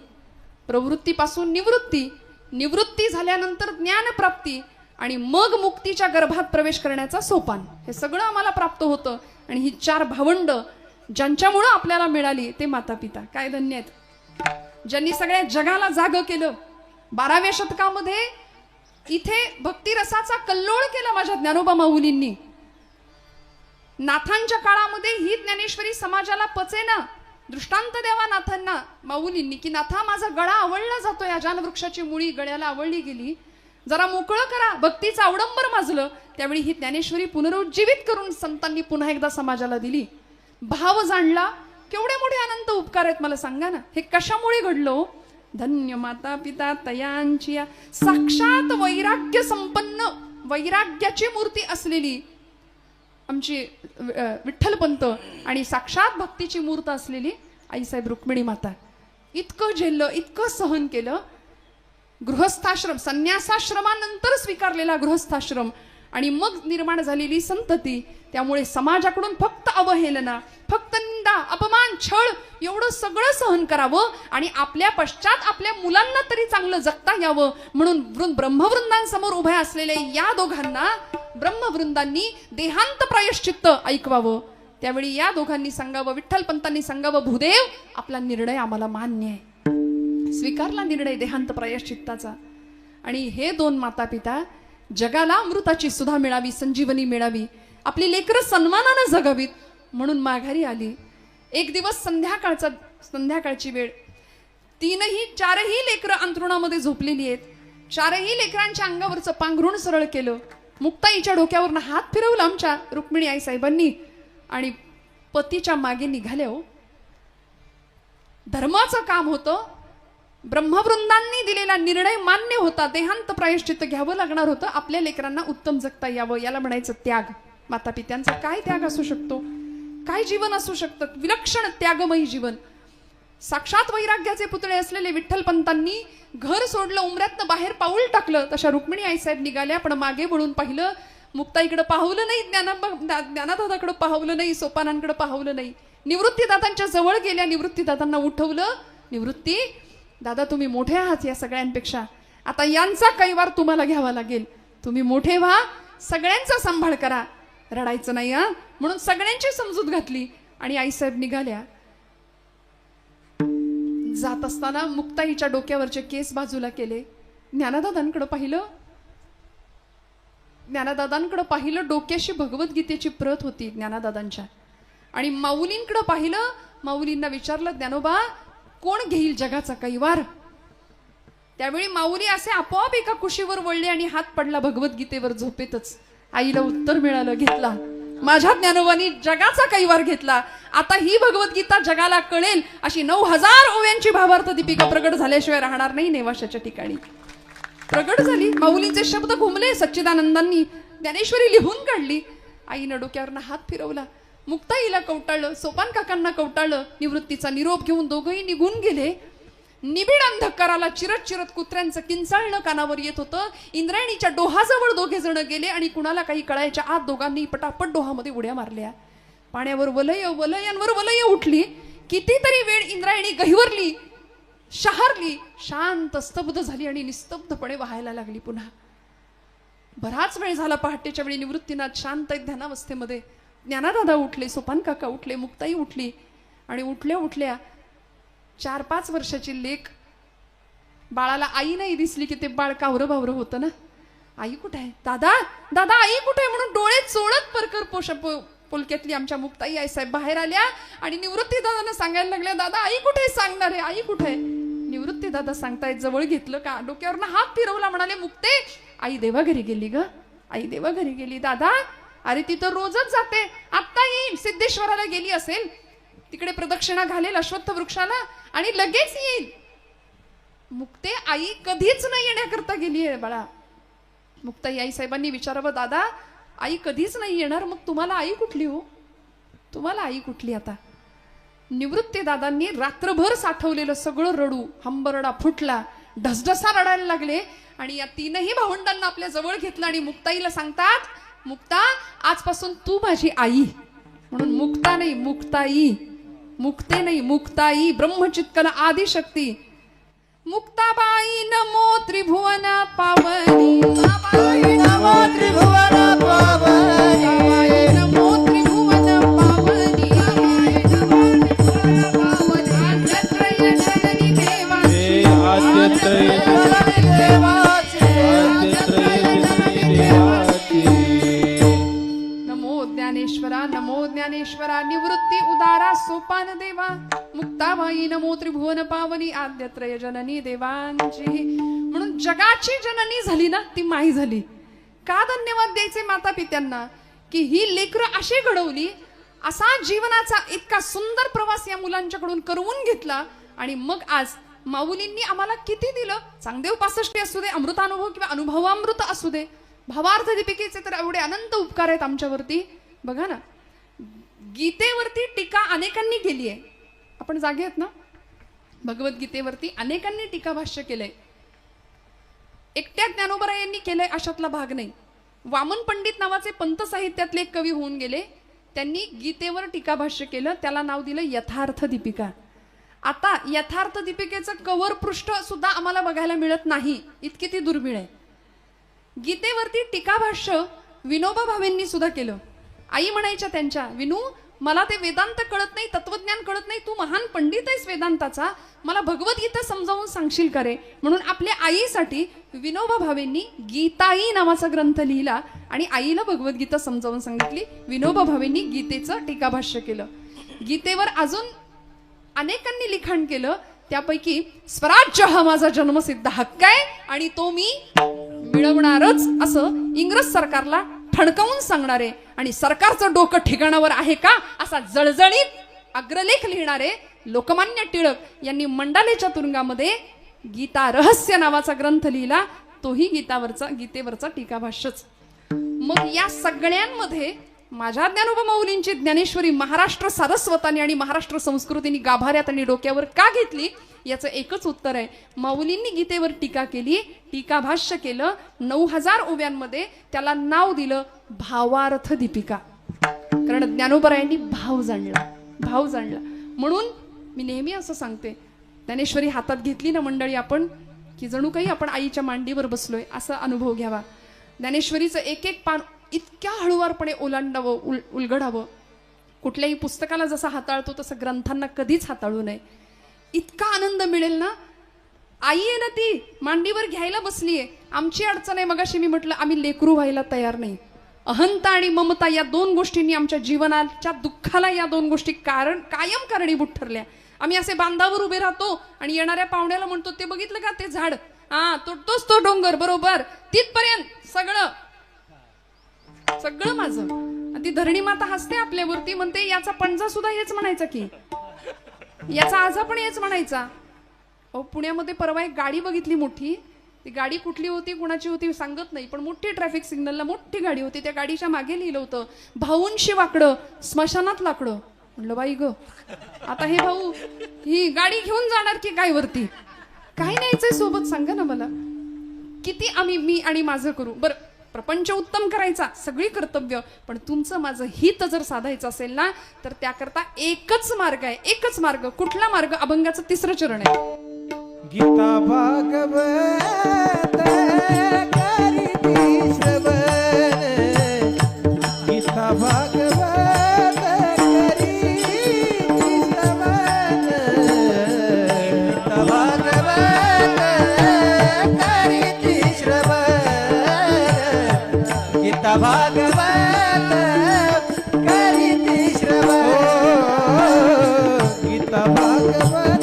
प्रवृत्तीपासून निवृत्ती, निवृत्ती झाल्यानंतर ज्ञानप्राप्ती आणि मग मुक्तीच्या गर्भात प्रवेश करण्याचा सोपान, हे सगळं आम्हाला प्राप्त होतं. आणि ही 4 भावंड ज्यांच्यामुळं आपल्याला मिळाली ते माता पिता काय धन्य आहेत, ज्यांनी सगळ्या जगाला जागं केलं. 12व्या शतकामध्ये इथे भक्तिरसाचा कल्लोळ केला माझ्या ज्ञानोबा माऊलींनी. नाथांच्या काळामध्ये ही ज्ञानेश्वरी समाजाला पचेना. दृष्टांत द्यावा नाथांना माऊलींनी की नाथा माझा गळा आवळला जातोय, अजान वृक्षाची मुळी गळ्याला आवळली गेली, जरा मोकळं करा. भक्तीचं अवडंबर माजलं. त्यावेळी ही ज्ञानेश्वरी पुनरुज्जीवित करून संतांनी पुन्हा एकदा समाजाला दिली. भाव जाणला. केवढे मोठे अनंत उपकार आहेत मला सांगा ना. हे कशामुळे घडलं? धन्य माता पिता तयांची. साक्षात वैराग्य संपन्न, वैराग्याची मूर्ती असलेली आमची विठ्ठलपंत आणि साक्षात भक्तीची मूर्त असलेली आईसाहेब रुक्मिणी माता. इतकं झेललं, इतकं सहन केलं. गृहस्थाश्रम, संन्यासाश्रमानंतर स्वीकारलेला गृहस्थाश्रम आणि मग निर्माण झालेली संतती. त्यामुळे समाजाकडून फक्त अवहेलना, फक्त निंदा, अपमान, छळ एवढं सगळं सहन करावं आणि आपल्या पश्चात आपल्या मुलांना तरी चांगलं जगता यावं म्हणून ब्रह्मवृंदांसमोर उभ्या असलेल्या या दोघांना ब्रह्मवृंदांनी देहांत प्रायश्चित्त ऐकवावं. त्यावेळी या दोघांनी सांगावं, विठ्ठलपंतांनी सांगावं, भूदेव आपला निर्णय आम्हाला मान्य आहे. स्वीकारला निर्णय देहांत प्रायश्चित्ताचा. आणि हे दोन माता पिता जगाला अमृताची सुधा मिळावी, संजीवनी मिळावी, आपली लेकरं सन्मानानं जगावीत म्हणून माघारी आली. एक दिवस संध्याकाळची वेळ, चारही लेकरं अंथरुणामध्ये झोपलेली आहेत. चारही लेकरांच्या अंगावरचं पांघरुण सरळ केलं. मुक्ताईच्या डोक्यावरनं हात फिरवला आमच्या रुक्मिणी आई साहेबांनी आणि पतीच्या मागे निघाले. हो, धर्माचं काम होतं. ब्रह्मवृंदांनी दिलेला निर्णय मान्य होता. देहांत प्रायश्चित्त घ्यावं लागणार होतं. आपल्या लेकरांना उत्तम जगता यावं, याला म्हणायचं त्याग. माता पित्यांचा काय त्याग असू शकतो, काय जीवन असू शकतं, विलक्षण त्यागमयी जीवन. साक्षात वैराग्याचे पुतळे असलेले विठ्ठलपंतांनी घर सोडलं, उमऱ्यातनं बाहेर पाऊल टाकलं. तशा रुक्मिणी आईसाहेब निघाल्या, पण मागे वळून पाहिलं. मुक्ताईकडे पाहवलं नाही, ज्ञानादादाकडे पाहवलं नाही, सोपानांकडे पाहवलं नाही. निवृत्तीदादांच्या जवळ गेल्या, निवृत्तीदादांना उठवलं. निवृत्ती दादा, तुम्ही मोठे आहात या सगळ्यांपेक्षा, आता यांचा कैवार तुम्हाला घ्यावा लागेल. तुम्ही मोठे व्हा, सगळ्यांचा सांभाळ करा, रडायचं नाही हा. म्हणून सगळ्यांची समजूत घातली आणि आईसाहेब निघाल्या. जात असताना मुक्ताईच्या डोक्यावरचे केस बाजूला केले. ज्ञानदादांकडे पाहिलं. डोक्याशी भगवद्गीतेची प्रत होती ज्ञानदादांच्या. आणि माऊलींकडे पाहिलं. माऊलींना विचारलं, ज्ञानोबा कोण घेईल जगाचा कैवार? त्यावेळी माऊली असे आपोआप एका कुशीवर वळले आणि हात पडला भगवद्गीतेवर झोपेतच. आईला उत्तर मिळालं, घेतला. माझ्या ज्ञानोबानी जगाचा कैवार घेतला. आता ही भगवद्गीता जगाला कळेल अशी 9000 ओव्यांची भावार्थ दीपिका प्रगट झाल्याशिवाय राहणार नाही नेवाशाच्या ठिकाणी. प्रगट झाली. माऊलींचे शब्द घुमले. सच्चिदानंदांनी ज्ञानेश्वरी लिहून काढली. आईनं डोक्यावरनं हात फिरवला. मुक्ताईला कवटाळलं, सोपान काकांना कवटाळलं. निवृत्तीचा निरोप घेऊन दोघंही निघून गेले. निबिड अंधकाराला चिरत चिरत कुत्र्यांचं किंचाळणं कानावर येत होतं. इंद्रायणीच्या डोहाजवळ दोघे जण गेले आणि कुणाला काही कळायच्या आत दोघांनी पटापट डोहामध्ये उड्या मारल्या. पाण्यावर वलयांवर वलय उठली. कितीतरी वेळ इंद्रायणी गहिवरली, शहारली, शांत स्तब्ध झाली आणि निस्तब्धपणे वाहायला लागली. पुन्हा बराच वेळ झाला. पहाटेच्या वेळी निवृत्तीनाथ शांत ध्यानावस्थेमध्ये. ज्ञानादादा उठले, सोपान काका उठले, मुक्ताई उठली. आणि उठल्या उठल्या 4-5 वर्षाची लेक, बाळाला आई नाही दिसली की ते बाळ कावरं बावरं होतं ना. आई कुठे आहे, दादा दादा आई कुठे आहे म्हणून डोळे चोळत परकर पोलक्यातली आमच्या मुक्ताई आई साहेब बाहेर आल्या आणि निवृत्ती दादांना सांगायला लागल्या, दादा आई कुठे आहे, सांगणार आहे, आई कुठे आहे. निवृत्ती दादा सांगतायत. जवळ घेतलं का, डोक्यावरनं हात फिरवला. म्हणाले, मुक्ते आई देवाघरी गेली ग, आई देवाघरी गेली. दादा अरे तिथं रोजच जाते, आत्ता येईल. सिद्धेश्वराला गेली असेल, तिकडे प्रदक्षिणा घालेल अश्वत्थ वृक्षाला आणि लगेच येईल. मुक्ते आई कधीच नाही येण्याकरता गेली आहे बाळा. मुक्ताई आई साहेबांनी विचारावं, दादा आई कधीच नाही येणार, मग तुम्हाला आई कुठली हो, तुम्हाला आई कुठली आता. निवृत्ती दादांनी रात्रभर साठवलेलं सगळं रडू हंबरडा फुटला, ढसढसा रडायला लागले. आणि या तीनही भावंडांना आपल्या जवळ घेतलं आणि मुक्ताईला सांगतात, मुक्ता आजपासून तू माझी आई. म्हणून मुक्ता नाही मुक्ताई, मुक्ते नाही मुक्ताई, ब्रह्मचित्कल आदिशक्ती. मुक्ताबाई नमो त्रिभुवन पावनी, नमो त्रिभुवन पावनी, नमो त्रिभुवन पावनी, आद्यत्रय जननी देवाची, आद्यत्रय जननी देवाची, नमो ज्ञानेश्वरा, नमो ज्ञानेश्वरा. निवृत्ती उदारा सोपान देवा, मुक्ताबाई नमो त्रिभुवन पावनी, आद्यत्रय जननी देवांची. म्हणून जगाची जननी झाली ना ती माई झाली. का धन्यवाद द्यायचे माता पित्यांना की ही लेकरं अशी घडवली, असा जीवनाचा इतका सुंदर प्रवास या मुलांच्याकडून करवून घेतला. आणि मग आज माऊलींनी आम्हाला किती दिलं. चांगदेव 65 असू दे, अमृतानुभव किंवा अनुभवामृत असू दे, भावार्थ दीपिकेचे तर एवढे अनंत उपकार आहेत आमच्यावरती. बघा ना, गीतेवरती टीका अनेकांनी केली आहे. आपण जागे आहेत ना, भगवद्गीतेवरती अनेकांनी टीका भाष्य केलंय. एकट्या ज्ञानोबा यांनी केलंय अशातला भाग नाही. वामन पंडित नावाचे पंत साहित्यातले एक कवी होऊन गेले. त्यांनी गीतेवर टीकाभाष्य केलं, त्याला नाव दिलं यथार्थ दीपिका. आता यथार्थ दीपिकेचं कवर पृष्ठ सुद्धा आम्हाला बघायला मिळत नाही, इतकी ती दुर्मिळ आहे. गीतेवरती टीकाभाष्य विनोबा भावेंनी सुद्धा केलं. आई म्हणायच्या त्यांच्या, विनू मला ते वेदांत कळत नाही, तत्वज्ञान कळत नाही, तू महान पंडित आहेस वेदांताचा, मला भगवद्गीता समजावून सांगशील का रे. म्हणून आपल्या आईसाठी विनोबा भावेंनी गीताई नावाचा ग्रंथ लिहिला आणि आईला भगवद्गीता समजावून सांगितली. विनोबा भावेंनी गीतेचं टीकाभाष्य केलं. गीतेवर अजून अनेकांनी लिखाण केलं, त्यापैकी स्वराज्य हा माझा जन्मसिद्ध हक्क आहे आणि तो मी मिळवणारच असं इंग्रज सरकारला ठणकावून सांगणारे आणि सरकारचं डोकं ठिकाणावर आहे का असा जळजळीत अग्रलेख लिहिणारे लोकमान्य टिळक यांनी मंडालेच्या तुरुंगामध्ये गीता रहस्य नावाचा ग्रंथ लिहिला, तोही गीतेवरचा टीकाभाष्यच. मग या सगळ्यांमध्ये माझ्या ज्ञानोबा माऊलींची ज्ञानेश्वरी महाराष्ट्र सारस्वताने आणि महाराष्ट्र संस्कृतीने गाभाऱ्यात आणि डोक्यावर का घेतली याचं एकच उत्तर आहे. माऊलींनी गीतेवर टीका केली, टीकाभाष्य केलं, 9000 ओव्यांमध्ये त्याला नाव दिलं भावार्थ दीपिका. कारण ज्ञानोबरायांनी भाव जाणला. म्हणून मी नेहमी असं सांगते, ज्ञानेश्वरी हातात घेतली ना मंडळी आपण, की जणू काही आपण आईच्या मांडीवर बसलोय असा अनुभव घ्यावा. ज्ञानेश्वरीचं एक एक पान इतक्या हळुवारपणे ओलांडावं, उलगडावं. कुठल्याही पुस्तकाला जसं हाताळतो तसं ग्रंथांना कधीच हाताळू नये. इतका आनंद मिळेल ना. आई आहे ना, ती मांडीवर घ्यायला बसलीये. आमची अडचण आहे, मगाशी मी म्हटलं आम्ही लेकरू व्हायला तयार नाही. अहंता आणि ममता या दोन गोष्टींनी आमच्या जीवनाच्या दुःखाला या दोन गोष्टी कायम कारणीभूत ठरल्या. आम्ही असे बांधावर उभे राहतो आणि येणाऱ्या पाहुण्याला म्हणतो, ते बघितलं का ते झाड, हा तोच तो डोंगर, बरोबर तिथपर्यंत सगळं माझं. ती धरणी माता हसते आपल्यावरती, म्हणते याचा पणजा सुद्धा हेच म्हणायचा की, याचा आजा पण हेच म्हणायचा. अहो पुण्यामध्ये परवा एक गाडी बघितली मोठी. ती गाडी कुठली होती, कुणाची होती सांगत नाही, पण मोठी ट्रॅफिक सिग्नलला मोठी गाडी होती. त्या गाडीच्या मागे लिहिलं होतं, भाऊंशी वाकडं स्मशानात लाकडं. म्हणलं बाई ग, आता हे भाऊ ही गाडी घेऊन जाणार की काय वरती, काय न्यायचंय सोबत सांगा ना मला. किती मी आणि माझं करू बरं. प्रपंच उत्तम करायचा, सगळी कर्तव्य, पण तुमचं माझं हित जर साधायचं असेल ना, तर त्याकरता एकच मार्ग आहे, एकच मार्ग. कुठला मार्ग? अभंगाचं 3रं चरण आहे. गीता भागवत करीती श्रवण, गीता भागवत करीती श्रवण, गीता भागवत करीती श्रवण, गीता भागवत करीती श्रवण, गीता भागवत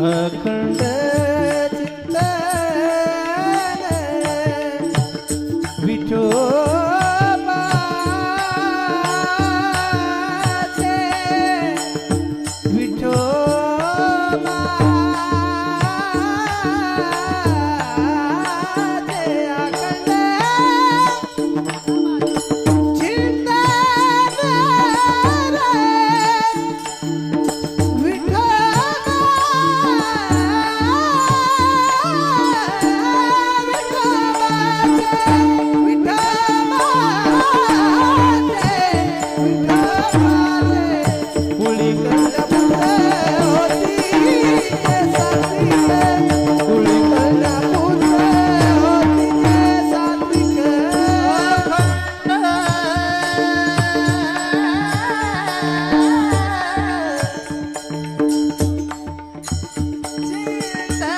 अखंड चिंतन विठोबाचे, विठोबाचे अखंड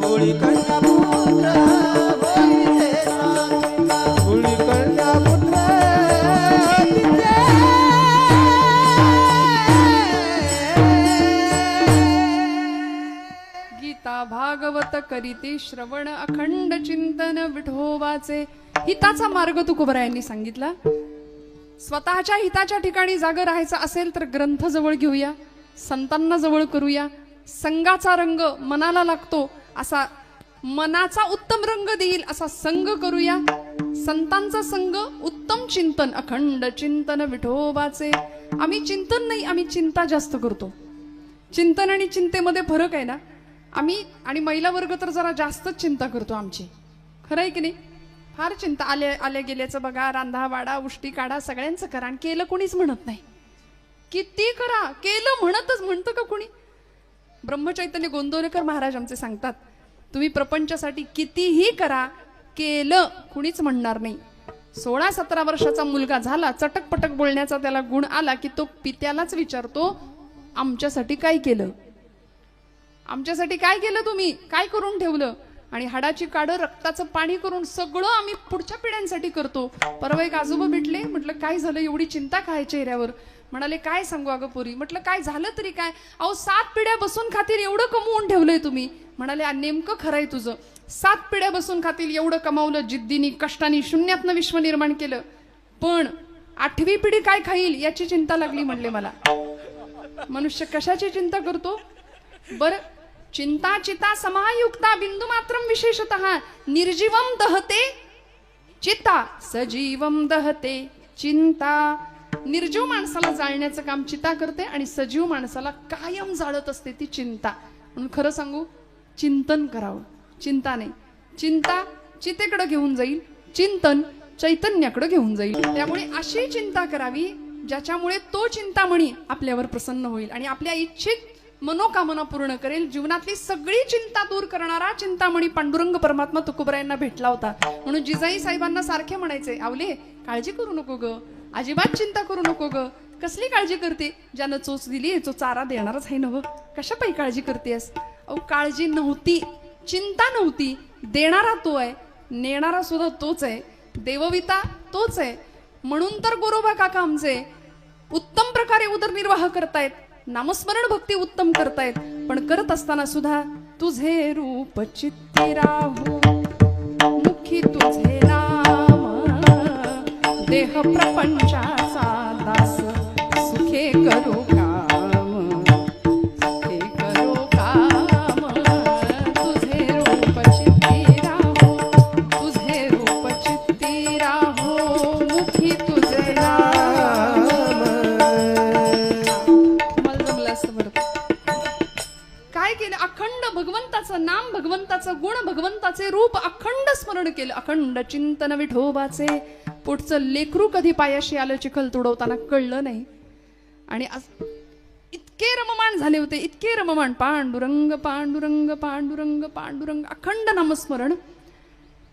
होळी कन्या पुत्र होईले सांगा होळी कन्या पुत्र गीता भागवत करीते श्रवण अखंड चिंतन विठोबाचे. हिताचा मार्ग तुकोबरायांनी सांगितला. स्वतःच्या हिताच्या ठिकाणी जागं राहायचं असेल तर ग्रंथ जवळ घेऊया, संतांना जवळ करूया. संघाचा रंग मनाला लागतो असा, मनाचा उत्तम रंग देईल असा संघ करूया. संतांचा संघ, उत्तम चिंतन, अखंड चिंतन विठोबाचे. आम्ही चिंतन नाही, आम्ही चिंता जास्त करतो. चिंतन आणि चिंतेमध्ये फरक आहे ना. आम्ही आणि महिला वर्ग तर जरा जास्तच चिंता करतो आमची. खरं आहे की नाही? फार चिंता. आल्या गेल्याचं बघा, रांधा वाडा, उष्टी काढा, सगळ्यांचं करा. आणि केलं कोणीच म्हणत नाही. किती करा, केलं म्हणतं का कोणी? ब्रह्मचैतन्य गोंदवलेकर महाराज आमचे सांगतात, तुम्ही प्रपंचासाठी कितीही करा, केलं कुणीच म्हणणार नाही. 16-17 वर्षाचा मुलगा झाला, चटकपटक बोलण्याचा त्याला गुण आला की तो पित्यालाच विचारतो, आमच्यासाठी काय केलं? आमच्यासाठी काय केलं तुम्ही? काय करून ठेवलं? आणि हाडाची काढं रक्ताचं पाणी करून सगळं आम्ही पुढच्या पिढ्यांसाठी करतो. परवा एक आजोबा भेटले, म्हटलं काय झालं, एवढी चिंता काय चेहऱ्यावर? म्हणाले काय सांगू अगं पोरी. म्हटलं काय झालं तरी काय? अहो 7 पिढ्या बसून खातील एवढं कमवून ठेवलंय तुम्ही. म्हणाले नेमकं खरंय तुझं. 7 पिढ्या बसून खातील एवढं कमावलं, जिद्दीनी कष्टानी, शून्यातनं विश्व निर्माण केलं. पण 8वी पिढी काय खाईल याची चिंता लागली म्हणले मला. मनुष्य कशाची चिंता करतो बरं? चिंता चिता समायुक्ता बिंदू मात्रम विशेषतः निर्जीवम दहते चिता सजीवम दहते चिंता. निर्जीव माणसाला जाळण्याचं काम चिता करते आणि सजीव माणसाला कायम जाळत असते ती चिंता. म्हणून खरं सांगू, चिंतन करावं, चिंता नाही. चिंता चितेकडे घेऊन जाईल, चिंतन चैतन्याकडे घेऊन जाईल. त्यामुळे अशी चिंता करावी ज्याच्यामुळे तो चिंतामणी आपल्यावर प्रसन्न होईल आणि आपल्या इच्छित मनोकामना पूर्ण करेल. जीवनातली सगळी चिंता दूर करणारा चिंतामणी पांडुरंग परमात्मा तुकोबरायांना भेटला होता. म्हणून जिजाई साहेबांना सारखे म्हणायचे, आवले काळजी करू नको ग, अजिबात चिंता करू नको ग. कसली काळजी करते? ज्यानं चोच दिली तो चारा देणारच आहे नव, कशा पायी काळजी करतेस? अहो काळजी नव्हती, चिंता नव्हती. देणारा तो आहे, नेणारा सुद्धा तोच आहे, देवविता तोच आहे. म्हणून तर गोरोबा काका आमचे उत्तम प्रकारे उदरनिर्वाह करतायत, नामस्मरण भक्ती उत्तम करतायत. पण करत असताना सुद्धा तुझे रूप चित्ती राहू, मुखी तुझे नाम, देह प्रपंचाचा दास, सुखे करू काम, सुखे करू काम. तुझे रूप चित्ती राहू, तुझे रूप चित्ती राहू, मुखी तुझे नाम. काय केलं? अखंड भगवंताचं नाम, भगवंताचं गुण, भगवंताचे रूप अखंड स्मरण केलं. अखंड चिंतन विठोबाचे. पुढचं लेकरू कधी पायाशी आलं चिखल तुडवताना कळलं नाही. आणि इतके रममाण झाले होते, इतके रममाण. पांडुरंग पांडुरंग पांडुरंग पांडुरंग, अखंड नामस्मरण.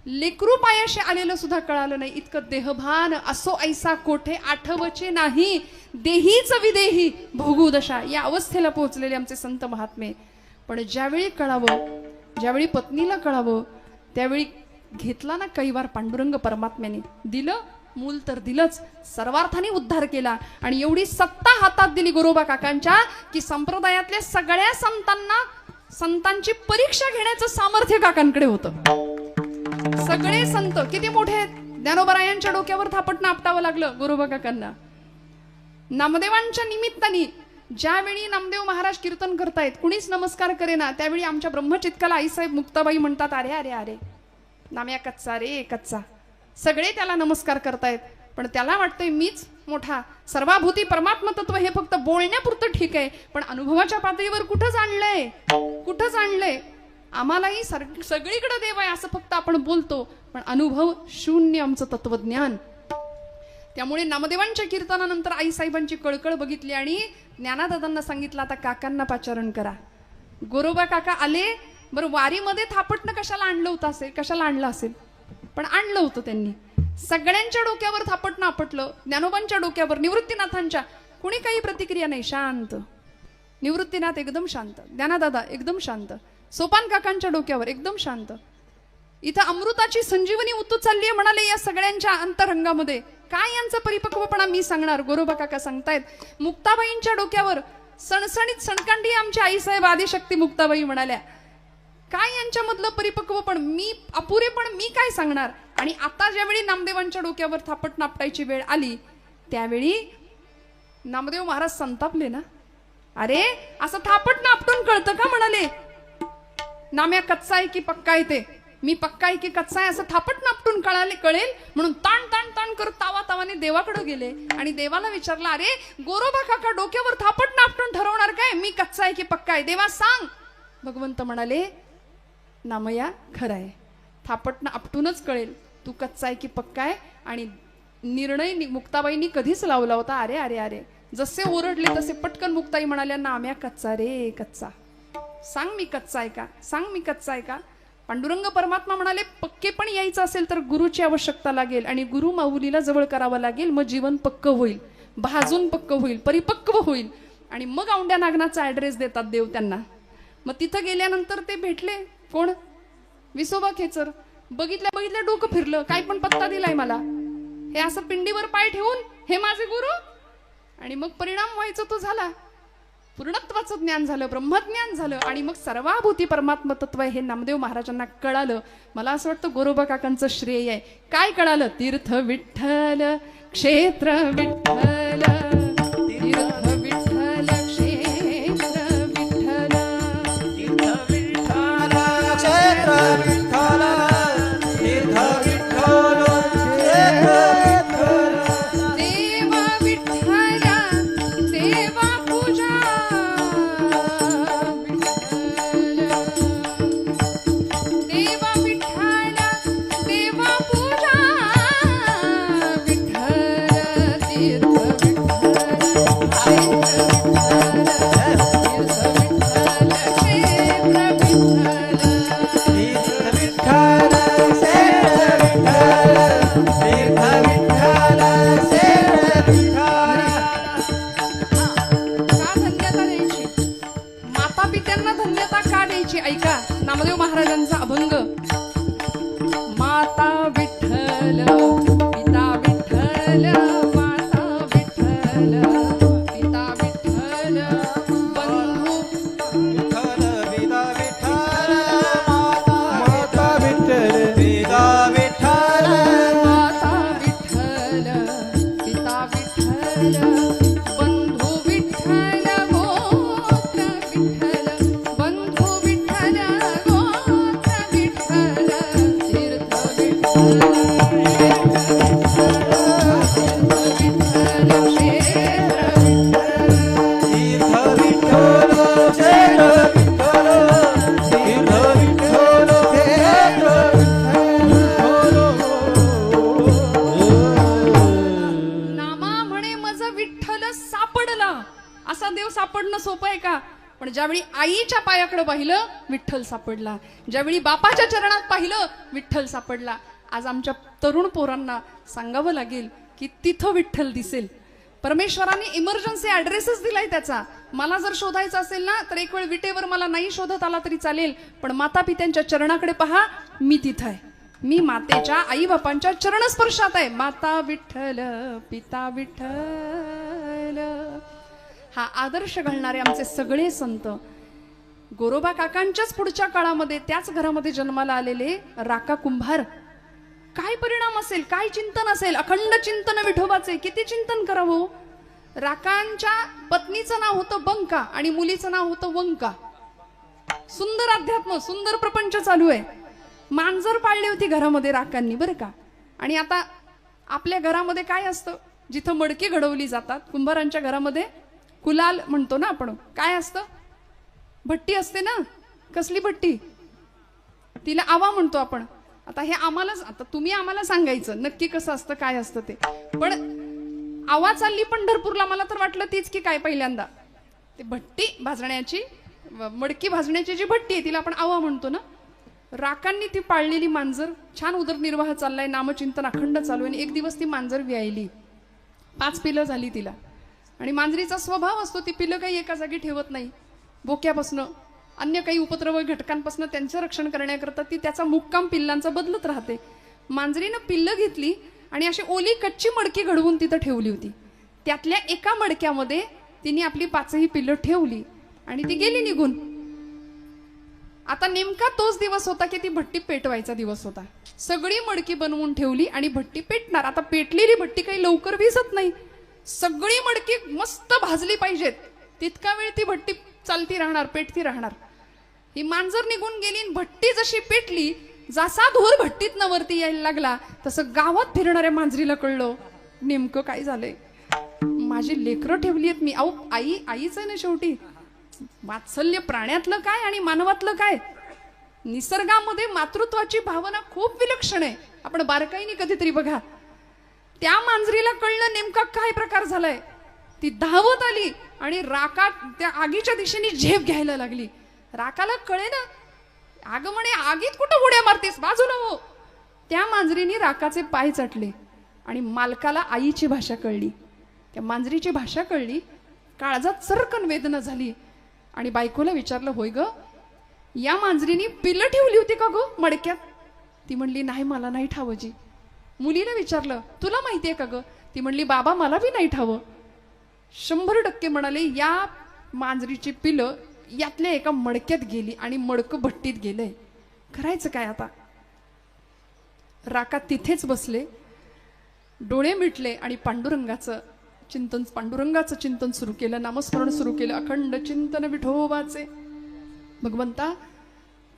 लेकरू पायाशी आलेलं सुद्धा कळालं नाही. इतकं देहभान असो ऐसा कोठे आठवचे नाही, देहीच विदेही भोगू दशा, या अवस्थेला पोहोचलेले आमचे संत महात्मे. पण ज्यावेळी कळावं, ज्यावेळी पत्नीला कळावं, त्यावेळी घेतला ना कैवार पांडुरंग परमात्म्याने. दिलं मूल तर दिलंच, सर्वार्थाने उद्धार केला. आणि एवढी सत्ता हातात दिली गोरोबा काकांच्या की संप्रदायातल्या सगळ्या संतांची परीक्षा घेण्याचं सामर्थ्य काकांकडे होतं. सगळे संत किती मोठे आहेत. ज्ञानोबरायांच्या डोक्यावर थापटणं आपटावं लागलं गोरोबा काकांना. नामदेवांच्या निमित्ताने ज्यावेळी नामदेव महाराज कीर्तन करतायत, कुणीच नमस्कार करेना, त्यावेळी आमच्या ब्रह्मचित्काला आईसाहेब मुक्ताबाई म्हणतात, अरे अरे अरे नाम्या कच्चा रे कच्चा. सगळे त्याला नमस्कार करतायत, पण त्याला वाटतंय मीच मोठा. सर्वाभूती परमात्म तत्व हे फक्त बोलण्यापुरतं ठीक आहे, पण अनुभवाच्या पातळीवर कुठंच आणलंय, कुठंच आणलंय. आम्हालाही सगळीकडे देव आहे असं फक्त आपण बोलतो, पण अनुभव शून्य आमचं तत्वज्ञान. त्यामुळे नामदेवांच्या कीर्तनानंतर आईसाहेबांची कळकळ बघितली आणि ज्ञानादादांना सांगितलं, आता काकांना पाचारण करा. गोरोबा काका आले. बरं, वारीमध्ये थापटणं कशाला आणलं होतं असेल, कशाला आणलं असेल, पण आणलं होतं त्यांनी. सगळ्यांच्या डोक्यावर थापटणं आपटलं. ज्ञानोबांच्या डोक्यावर, निवृत्तीनाथांच्या, कुणी काही प्रतिक्रिया नाही, शांत. निवृत्तीनाथ एकदम शांत, ज्ञानादादा एकदम शांत. सोपान काकांच्या डोक्यावर एकदम शांत. इथं अमृताची संजीवनी उतू चालली आहे म्हणाले या सगळ्यांच्या अंतरंगामध्ये. काय यांचा परिपक्वपणा मी सांगणार, गोरोबा काका सांगतायत. मुक्ताबाईंच्या डोक्यावर सणसणीत सणकांडी आमच्या आईसाहेब आदिशक्ती मुक्ताबाई म्हणाल्या. काय यांच्यामधलं परिपक्वपण, मी अपुरेपण मी काय सांगणार. आणि आता ज्यावेळी नामदेवांच्या डोक्यावर थापट नापटायची वेळ आली त्यावेळी नामदेव महाराज संतापले ना. अरे असं थापट नापटून कळतं का म्हणाले. नाम्या कच्चा आहे की पक्का आहे, ते मी पक्का आहे की कच्चा आहे असं थापट नापटून कळेल म्हणून ताण ताण ताण करत तावातावाने देवाकडे गेले आणि देवाला विचारलं, अरे गोरोबा काका डोक्यावर थापट नापटून ठरवणार काय, मी कच्चा आहे की पक्का आहे, देवा सांग. भगवंत म्हणाले, नामया खरं आहे, थापट आपटूनच कळेल तू कच्चा आहे की पक्का आहे. आणि निर्णय मुक्ताबाईंनी कधीच लावला होता. अरे अरे अरे जसे ओरडले तसे पटकन मुक्ताई म्हणाल्या, नाम्या कच्चा रे कच्चा, सांग मी कच्चा आहे का, सांग मी कच्चा आहे का. पांडुरंग परमात्मा म्हणाले, पक्के पण यायचं असेल तर गुरुची आवश्यकता लागेल आणि गुरु माऊलीला जवळ करावं लागेल, मग जीवन पक्क होईल, भाजून पक्क होईल, परिपक्व होईल. आणि मग औंड्या नागनाचा ऍड्रेस देतात देव त्यांना. मग तिथं गेल्यानंतर ते भेटले कोण, विसोबा खेचर. बघितल्या डोकं फिरलं, काय पण पत्ता दिलाय मला, हे असं पिंडीवर पाय ठेवून हे माझे गुरु. आणि मग परिणाम व्हायचा तो झाला, पूर्णत्वाचं ज्ञान झालं, ब्रह्मज्ञान झालं आणि मग सर्वाभूती परमात्म तत्व हे नामदेव महाराजांना कळालं. मला असं वाटतं गोरोबा काकांचं श्रेय आहे. काय कळालं, तीर्थ विठ्ठल क्षेत्र विठ्ठल, तीर्थ विठ्ठल क्षेत्र विठ्ठल, तीर्थ विठ्ठल क्षेत्र विठ्ठल, तीर्थ विठ्ठल क्षेत्र विठ्ठल. देवा विठ्ठला देवा पूजा विठ्ठल, देवा विठ्ठला देवा पूजा विठ्ठल, तीर्थ विठ्ठल ऐका नामदेव महाराजांचा अभंग. माता विठ्ठल पिता विठ्ठल, माता विठ्ठल पिता विठ्ठल, बंधू विठ्ठल पिता विठ्ठल, माता विठ्ठल पिता विठ्ठल, माता विठ्ठल पिता विठ्ठल, बंधू विठ्ठल गोत्र विठ्ठल, बंधू विठ्ठल गोत्र विठ्ठल, तीर्थ विठ्ठल असा देव सापडणं सोपं आहे का. पण ज्यावेळी आईच्या पायाकडे पाहिलं विठ्ठल सापडला, ज्यावेळी बापाच्या चरणात पाहिलं विठ्ठल सापडला. आज आमच्या तरुण पोरांना सांगावं लागेल की तिथं विठ्ठल दिसेल. परमेश्वराने इमर्जन्सी ऍड्रेसच दिलाय त्याचा. मला जर शोधायचं असेल ना तर एक वेळ विटेवर मला नाही शोधत आला तरी चालेल, पण माता पित्यांच्या चरणाकडे पहा, मी तिथं आहे, मी मातेच्या आई बापांच्या चरणस्पर्शात आहे. माता विठ्ठल पिता विठ्ठल हा आदर्श घालणारे आमचे सगळे संत. गोरोबा काकांच्याच पुढच्या काळामध्ये त्याच घरामध्ये जन्माला आलेले राका कुंभार. काय परिणाम असेल, काय चिंतन असेल, अखंड चिंतन विठोबाचे. किती चिंतन करावं. राकांच्या पत्नीचं नाव होतं बंका आणि मुलीचं नाव होतं वंका. सुंदर अध्यात्म, सुंदर प्रपंच चालू आहे. मांजर पाळली होती घरामध्ये राकांनी बरं का. आणि आता आपल्या घरामध्ये काय असतं, जिथं मडकी घडवली जातात कुंभारांच्या घरामध्ये कुलाल म्हणतो ना आपण, काय असतं, भट्टी असते ना. कसली भट्टी, तिला आवा म्हणतो आपण. आता हे आम्हाला, आता तुम्ही आम्हाला सांगायचं नक्की कसं असतं काय असतं ते. पण आवा चालली पंढरपूरला, मला तर वाटलं तीच की काय पहिल्यांदा. ते भट्टी भाजण्याची, मडकी भाजण्याची जी भट्टी आहे तिला आपण आवा म्हणतो ना. राकांनी ती पाळलेली मांजर, छान उदरनिर्वाह चाललाय, नामचिंतन अखंड चालू आहे. एक दिवस ती मांजर व्यायली, 5 पिलं झाली तिला. आणि मांजरीचा स्वभाव असतो ती पिलं काही एका जागी ठेवत नाही, बोक्यापासनं अन्य काही उपद्रव घटकांपासून त्यांचं रक्षण करण्याकरता ती त्याचा मुक्काम पिल्लांचा बदलत राहते. मांजरीनं पिल्लं घेतली आणि अशी ओली कच्ची मडकी घडवून तिथं ठेवली होती. त्यातल्या एका मडक्यामध्ये तिने आपली 5ही पिल्लं ठेवली आणि ती गेली निघून. आता नेमका तोच दिवस होता की ती भट्टी पेटवायचा दिवस होता. सगळी मडकी बनवून ठेवली आणि भट्टी पेटणार. आता पेटलेली भट्टी काही लवकर विझत नाही. सगळी मडकी मस्त भाजली पाहिजेत, तितका वेळ ती भट्टी चालती राहणार, पेटती राहणार. ही मांजर निघून गेली आणि भट्टी जशी पेटली, जसा धूर भट्टीतनं वरती यायला लागला तसं गावात फिरणाऱ्या मांजरीला कळलं नेमकं काय झालंय. माझी लेकरं ठेवली आहेत मी. अहो आई आईच आहे ना शेवटी. वात्सल्य प्राण्यातलं काय आणि मानवातलं काय. निसर्गामध्ये मातृत्वाची भावना खूप विलक्षण आहे. आपण बारकाईने कधीतरी बघा. त्या मांजरीला कळलं नेमका काय प्रकार झालाय. ती धावत आली आणि राका त्या आगीच्या दिशेने झेप घ्यायला लागली. राकाला कळे ना, आग म्हणे आगीत कुठं उड्या मारतेस, बाजूला हो. त्या मांजरीने राकाचे पाय चटले आणि मालकाला आईची भाषा कळली, त्या मांजरीची भाषा कळली. काळजात चरकन वेदना झाली आणि बायकोला विचारलं, होय ग, या मांजरीने पिल्लं ठेवली होती का ग मडक्यात? ती म्हणली, नाही मला नाही ठावं जी. मुलीला विचारलं, तुला माहितीये का ग? ती म्हणली, बाबा मला बी नाही ठावं. 100% म्हणाले, या मांजरीची पिलं यातल्या एका मडक्यात गेली आणि मडकं भट्टीत गेलंय. करायचं काय आता? राका तिथेच बसले, डोळे मिटले आणि पांडुरंगाचं चिंतन सुरू केलं, नामस्मरण सुरू केलं. अखंड चिंतन विठोबाचे. भगवंता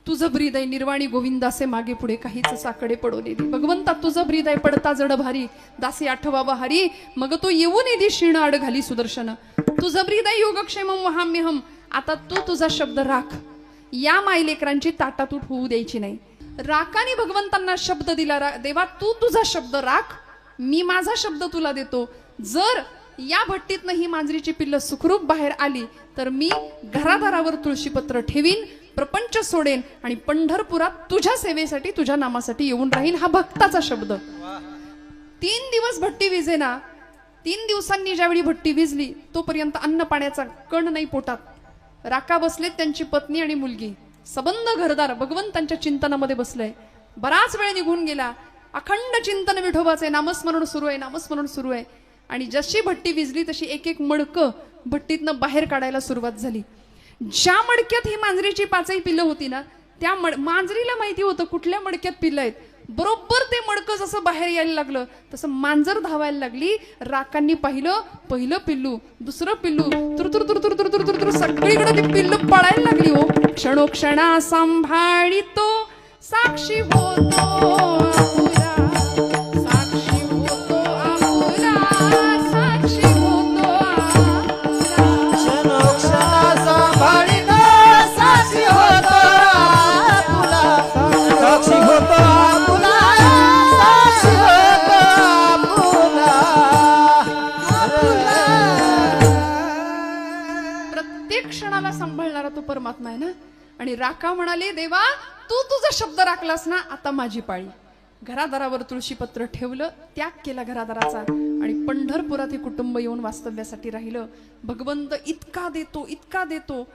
तुझं हृदय निर्वाणी गोविंदासे मागे पुढे काहीच साकडे पडवले. भगवंता तुझं हृदय पडता जड भारी, दासे आठवावा हरी, मग तू येऊन येदी क्षीण आड घाली सुदर्शन. तुझं हृदय योगक्षेमम वहाम्यहम. आता तू तुझा शब्द राख, या मायलेकरांची ताटातूट होऊ द्यायची नाही. राकाने भगवंतांना शब्द दिला, देवा तू तुझा शब्द राख, मी माझा शब्द तुला देतो. जर या भट्टीतनं ही मांजरीची पिल्लं सुखरूप बाहेर आली तर मी घरादारावर तुळशीपत्र ठेवीन, प्रपंच सोडेन आणि पंढरपुरात तुझ्या सेवेसाठी तुझ्या नामासाठी येऊन राहीन. हा भक्ताचा शब्द. 3 दिवस भट्टी विजेना. 3 दिवसांनी ज्यावेळी भट्टी विजली तोपर्यंत अन्न पाण्याचा कण नाही पोटात. राका बसलेत त्यांची पत्नी आणि मुलगी, सबंध घरदार भगवंतांच्या चिंतनामध्ये बसलंय. बराच वेळ निघून गेला. अखंड चिंतन विठोबाचे, नामस्मरण सुरू आहे. आणि जशी भट्टी विजली तशी एक एक मडकं भट्टीतनं बाहेर काढायला सुरुवात झाली. ज्या मडक्यात ही मांजरीची 5ही पिल्लं होती ना, त्या मांजरीला माहिती होतं कुठल्या मडक्यात पिल्लं आहेत. बरोबर ते मडकं जसं बाहेर यायला लागलं तसं मांजर धावायला लागली. राकांनी पाहिलं, पहिलं पिल्लू, दुसरं पिल्लू, तुर सगळीकडे ती पिल्लू पळायला लागली. हो, क्षणोक्षणा सांभाळितो साक्षी होतो आपुला, साक्षी होतो आपुला, साक्षी होतो आपुला. क्षणोक्षणा सांभाळितो साक्षी होतो आपुला, साक्षी होतो आपुला, साक्षी होतो आपुला. प्रत्येक क्षणाला सांभाळणारा तो परमात्मा आहे ना. आणि राका म्हणाले, देवा तू तुझा शब्द राखलास ना, आता माझी पाळी. घरादारावर तुळशीपत्र ठेवलं, त्याग केला घरादाराचा आणि पंढरपुरात हे कुटुंब येऊन वास्तव्यासाठी राहिलं. भगवंत इतका देतो, इतका देतो.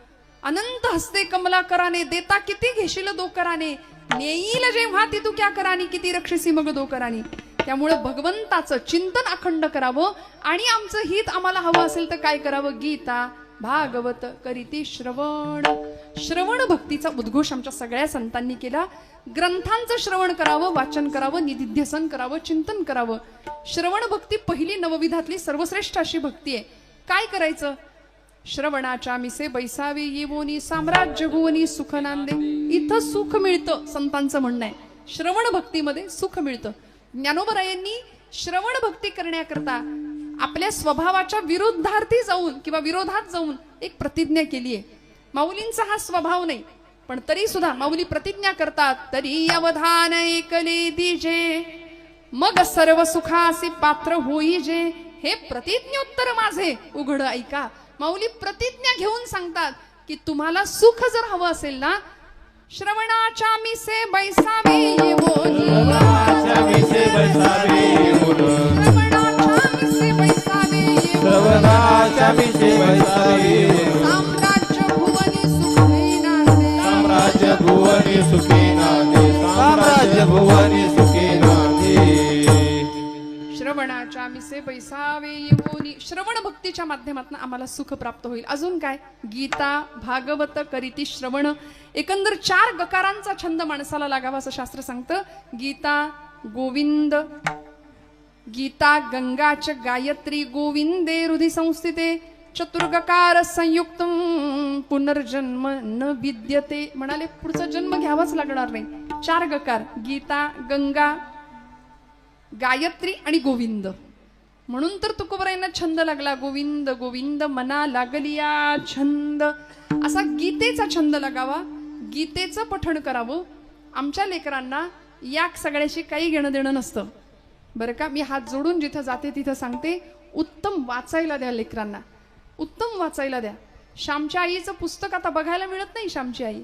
अनंत हस्ते कमलाकराने, देता किती घेशील दोकराने, नेईल जेव्हा ती तू क्या करानी, किती रक्षसी मग दोकरानी. त्यामुळे भगवंताचं चिंतन अखंड करावं आणि आमचं हित आम्हाला हवं असेल तर काय करावं? गीता भागवत करीती श्रवण. श्रवण भक्तीचा उद्घोष आमच्या सगळ्या संतांनी केला. ग्रंथांचं श्रवण करावं, वाचन करावं, निधिध्यासन करावं, चिंतन करावं. श्रवण भक्ती पहिली नवविधातली सर्वश्रेष्ठ अशी भक्ती आहे. काय करायचं? श्रवणाच्या मिसे बैसावे येवोनी, साम्राज्य भुवनी सुख नांदे. इथं सुख मिळतं, संतांचं म्हणणं आहे. श्रवण भक्तीमध्ये सुख मिळतं. ज्ञानोबरायांनी श्रवण भक्ती करण्याकरता आपल्या स्वभावाच्या विरुद्धार्थी जाऊन किंवा विरोधात जाऊन एक प्रतिज्ञा केली आहे. माऊलींचा हा स्वभाव नाही, पण तरी सुद्धा माऊली प्रतिज्ञा करतात, तरी अवधान ऐकले दिजे, मग सर्व सुखासी पात्र होईजे. हे प्रतिज्ञोत्तर माझे उघड ऐका. माऊली प्रतिज्ञा घेऊन सांगतात की तुम्हाला सुख जर हवं असेल ना, श्रवणाच्या मिसे बैसावे येवोनी, श्रवणाच्या मिसे बैसावे येवोनी, श्रवणाच्या मिसे बैसावे येवोनी, साम्राज्य भुवनी सुख नांदे. भुवनी सुखी नांदे साम्राज्य भुवनी सुखी नांदे श्रवणाच्या मिसे पैसावे येऊनी श्रवण भक्तीच्या माध्यमातून आम्हाला सुख प्राप्त होईल. अजून काय गीता भागवत करीती श्रवण एकंदर 4 गकारांचा छंद माणसाला लागावा असं शास्त्र सांगतं. गीता गोविंद गीता गंगाच गायत्री गोविंदे हृदि संस्थिते चतुर्गकार संयुक्त पुनर्जन्म न विद्यते. म्हणाले पुढचा जन्म घ्यावाच लागणार नाही. 4 गकार गीता गंगा गायत्री आणि गोविंद म्हणून तर तुकोबरायांना छंद लागला. गोविंद गोविंद मना लागलिया छंद असा गीतेचा छंद लागावा. गीतेचं पठण करावं. आमच्या लेकरांना या सगळ्याशी काही घेणं देणं नसतं बरं का. मी हात जोडून जिथं जाते तिथं सांगते उत्तम वाचायला द्या लेकरांना. उत्तम वाचायला द्या. श्यामच्या आईचं पुस्तक आता बघायला मिळत नाही. श्यामची आई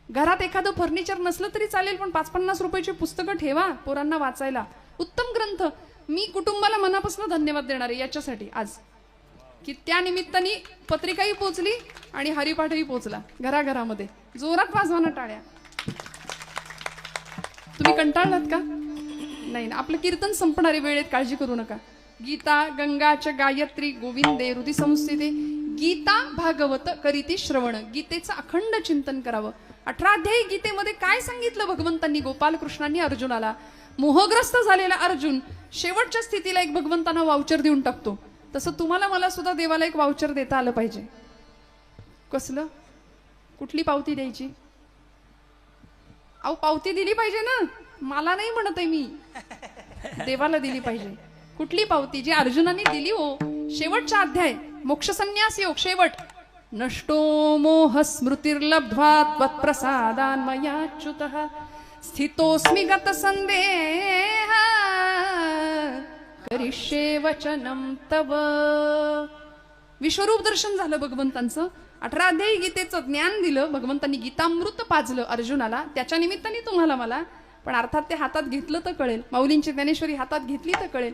घरात एखादं फर्निचर नसलं तरी चालेल पण 5-50 रुपयाची पुस्तकं ठेवा पोरांना वाचायला. उत्तम ग्रंथ. मी कुटुंबाला मनापासून धन्यवाद देणार आहे याच्यासाठी आज की त्या निमित्ताने पत्रिकाही पोचली आणि हरिपाठही पोचला घराघरामध्ये. जोरात वाजवाना टाळ्या. तुम्ही कंटाळलात का? नाही ना. आपलं कीर्तन संपणारे वेळेत काळजी करू नका. गीता गंगाच गायत्री गोविंदे हृदि संस्थिते गीता भागवत करीती श्रवण. गीतेचं अखंड चिंतन करावं. 18 अध्यायी गीतेमध्ये काय सांगितलं भगवंतांनी गोपालकृष्णांनी अर्जुनाला. मोहग्रस्त झालेला अर्जुन शेवटच्या स्थितीला एक भगवंतांना वाउचर देऊन टाकतो. तसं तुम्हाला मला सुद्धा देवाला एक वाउचर देता आलं पाहिजे. कसलं? कुठली पावती द्यायची? अहो पावती दिली पाहिजे ना. मला नाही म्हणत आहे मी. देवाला दिली पाहिजे. कुठली पावती? जी अर्जुनाने दिली हो. शेवटचा अध्याय मोक्ष संन्यास योग शेवट. नष्टो मोह स्मृतिर्लब्ध्वा त्वत्प्रसादान्मयाच्युतः स्थितोऽस्मि गत संदेह करिष्ये वचनं तव. विश्वरूप दर्शन झालं भगवंतांचं. 18 अध्यायी गीतेचं ज्ञान दिलं भगवंतांनी. गीतामृत पाजलं अर्जुनाला. त्याच्या निमित्ताने तुम्हाला मला पण अर्थात ते हातात घेतलं तर कळेल. माऊलींची ज्ञानेश्वरी हातात घेतली तर कळेल.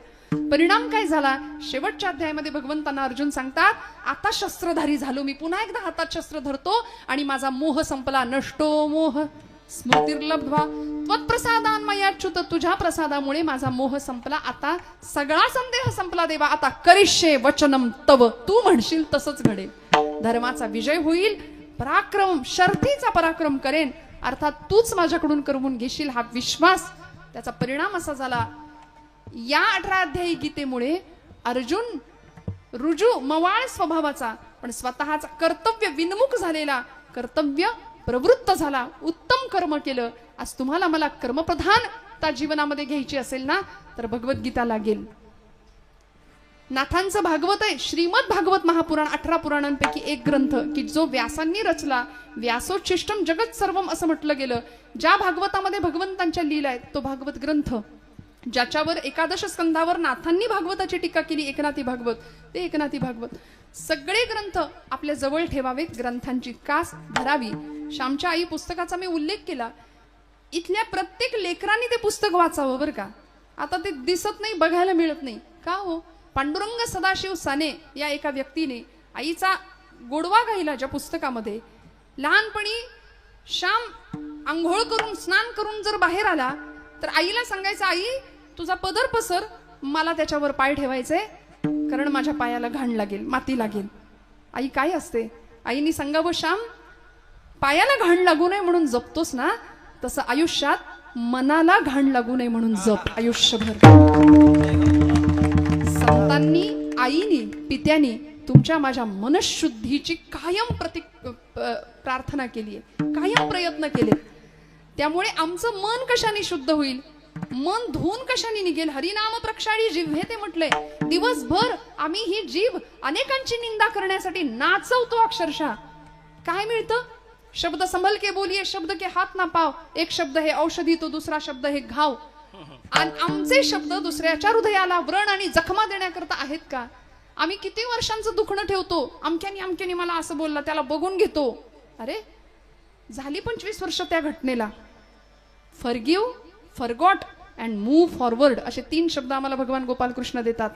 परिणाम काय झाला? शेवटच्या अध्यायामध्ये भगवंतांना अर्जुन सांगतात आता शस्त्रधारी झालो मी. पुन्हा एकदा हातात शस्त्र धरतो आणि माझा मोह संपला. नष्टो मोह स्मृतिर्लब्ध्वा त्वत्प्रसादान्मयाच्युत. तुझ्या प्रसादामुळे माझा मोह संपला. आता सगळा संदेह संपला देवा. आता करिष्ये वचनम तव. तू म्हणशील तसंच घडेल. धर्माचा विजय होईल. पराक्रम शर्थीचा पराक्रम करेन. अर्थात तूच माझ्याकडून करवून घेशील हा विश्वास. त्याचा परिणाम असा झाला या 18 अध्यायी गीतेमुळे अर्जुन रुजू मवाळ स्वभावाचा पण स्वतःचा कर्तव्य विन्मुख झालेला, कर्तव्य प्रवृत्त झाला, उत्तम कर्म केलं. आज तुम्हाला मला कर्मप्रधानता जीवनामध्ये घ्यायची असेल ना तर भगवद्गीता लागेल. नाथांचं भागवत आहे. श्रीमद भागवत महापुराण 18 पुराणांपैकी एक ग्रंथ की जो व्यासांनी रचला. व्यासोच्छिष्टम जगत सर्वम असं म्हटलं गेलं. ज्या भागवतामध्ये भगवंतांच्या लीला आहेत तो भागवत ग्रंथ. ज्याच्यावर 11 स्कंधावर नाथांनी भागवताची टीका केली एकनाथी भागवत ते एकनाथी भागवत. सगळे ग्रंथ आपल्या जवळ ठेवावेत. ग्रंथांची कास धरावी. श्यामच्या आई पुस्तकाचा मी उल्लेख केला. इथल्या प्रत्येक लेकरांनी ते पुस्तक वाचावं बरं का. आता ते दिसत नाही, बघायला मिळत नाही का हो. पांडुरंग सदाशिव साने या एका व्यक्तीने आईचा गोडवा गायला ज्या पुस्तकामध्ये. लहानपणी श्याम आंघोळ करून स्नान करून जर बाहेर आला तर आईला सांगायचं आई तुझा पदर पसर, मला त्याच्यावर पाय ठेवायचे कारण माझ्या पायाला घाण लागेल, माती लागेल. आई काय असते? आईनी सांगावं श्याम पायाला घाण लागू नये म्हणून जपतोस ना तसं आयुष्यात मनाला घाण लागू नये म्हणून जप आयुष्यभर. संतांनी आईनी पित्यानी तुमच्या माझ्या मनशुद्धीची कायम प्रार्थना केली आहे, कायम प्रयत्न केले. त्यामुळे आमचं मन कशाने शुद्ध होईल? मन धुवून कशाने निघेल? हरिनाम प्रक्षाळी जिव्हे ते म्हटलंय. दिवसभर आम्ही ही जीभ अनेकांची निंदा करण्यासाठी नाचवतो अक्षरशः. काय मिळतं? शब्द संभल के बोलिये, शब्द के हात ना पाव. एक शब्द हे औषधी तो दुसरा शब्द हे घाव. आणि आमचे शब्द दुसऱ्याच्या हृदयाला व्रण आणि जखमा देण्याकरता आहेत का? आम्ही किती वर्षांचं दुखणं ठेवतो. अमक्यानी मला असं बोलला त्याला बघून घेतो. अरे झाली 25 वर्ष त्या घटनेला. Forgive, forgot and move forward असे 3 शब्द आम्हाला भगवान गोपालकृष्ण देतात.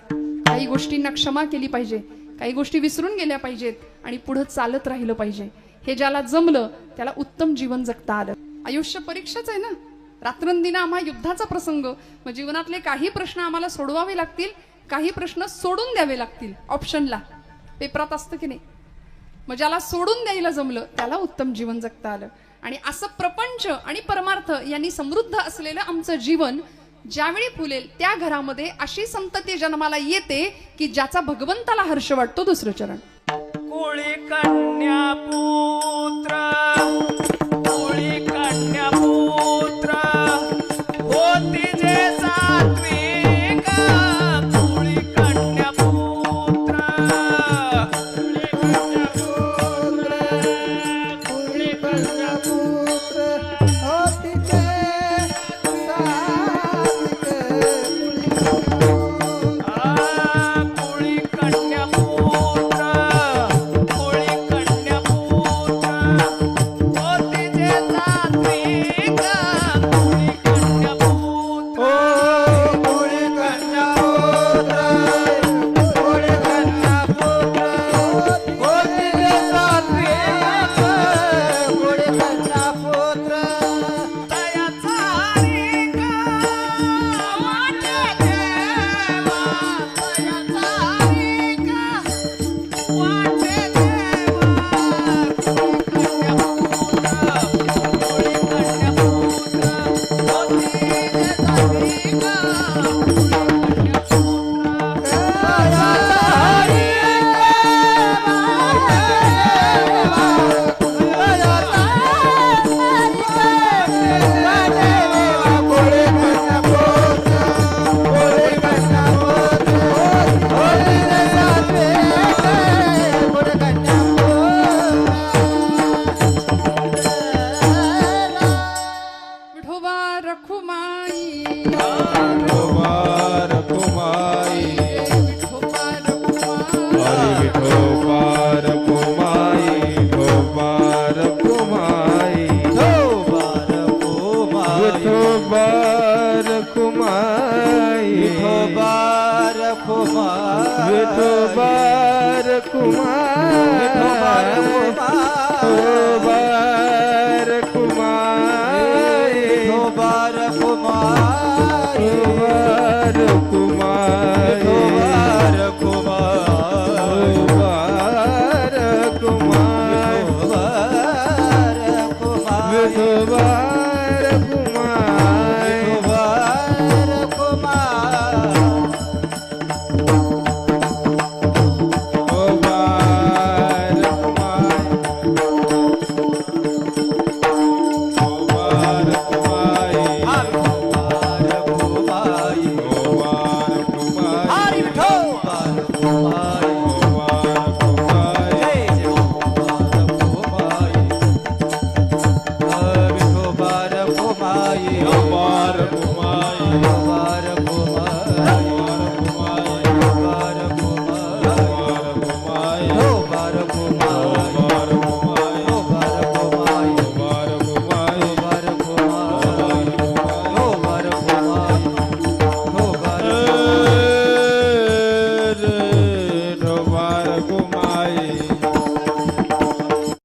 काही गोष्टींना क्षमा केली पाहिजे, काही गोष्टी विसरून गेल्या पाहिजेत आणि पुढे चालत राहिलं पाहिजे. हे ज्याला जमलं त्याला उत्तम जीवन जगता आलं. आयुष्य परीक्षाच आहे ना, रात्रंदिना आम्हा युद्धाचा प्रसंग. मग जीवनातले काही प्रश्न आम्हाला सोडवावे लागतील, काही प्रश्न सोडून द्यावे लागतील. ऑप्शनला पेपरात असतं की नाही. मग ज्याला सोडून द्यायला जमलं त्याला उत्तम जीवन जगता आलं. आणि असं प्रपंच आणि परमार्थ यांनी समृद्ध असलेलं आमचं जीवन ज्यावेळी फुलेल त्या घरामध्ये अशी संतती जन्माला येते की ज्याचा भगवंताला हर्ष वाटतो. दुसरं चरण. कुळी कन्या पुत्र, कुळी कन्या पुत्र, होती जे सात्विक, कुळी कन्या पुत्र, कुळी कन्या पुत्र, होती ते कुळी कन्या पुत्र, कुळी कन्या पुत्र, होती जे सात्विक, कुळी कन्या पुत्र. कुळी कन्या पुत्र, कुळी कन्या पुत्र, होती ते सात्विक, कुळी कन्या पुत्र. दयाचा हरिक वाटे देवा, दयाचा हरिक वाटे देवा, कन्या पुत्र, कुळी कन्या पुत्र, होती जे सात्विक, कुळी कन्या पुत्र. विठोबा रखुमाई, कुमार कुमाई, विठोबा रखुमाई. हरी विठोबार कुमाई, विठोबार कुमाई, विठोबार कुमाई, विठोबार कुमाई, विठोबार कुमाई, विठोबार कुमाई, विठोबार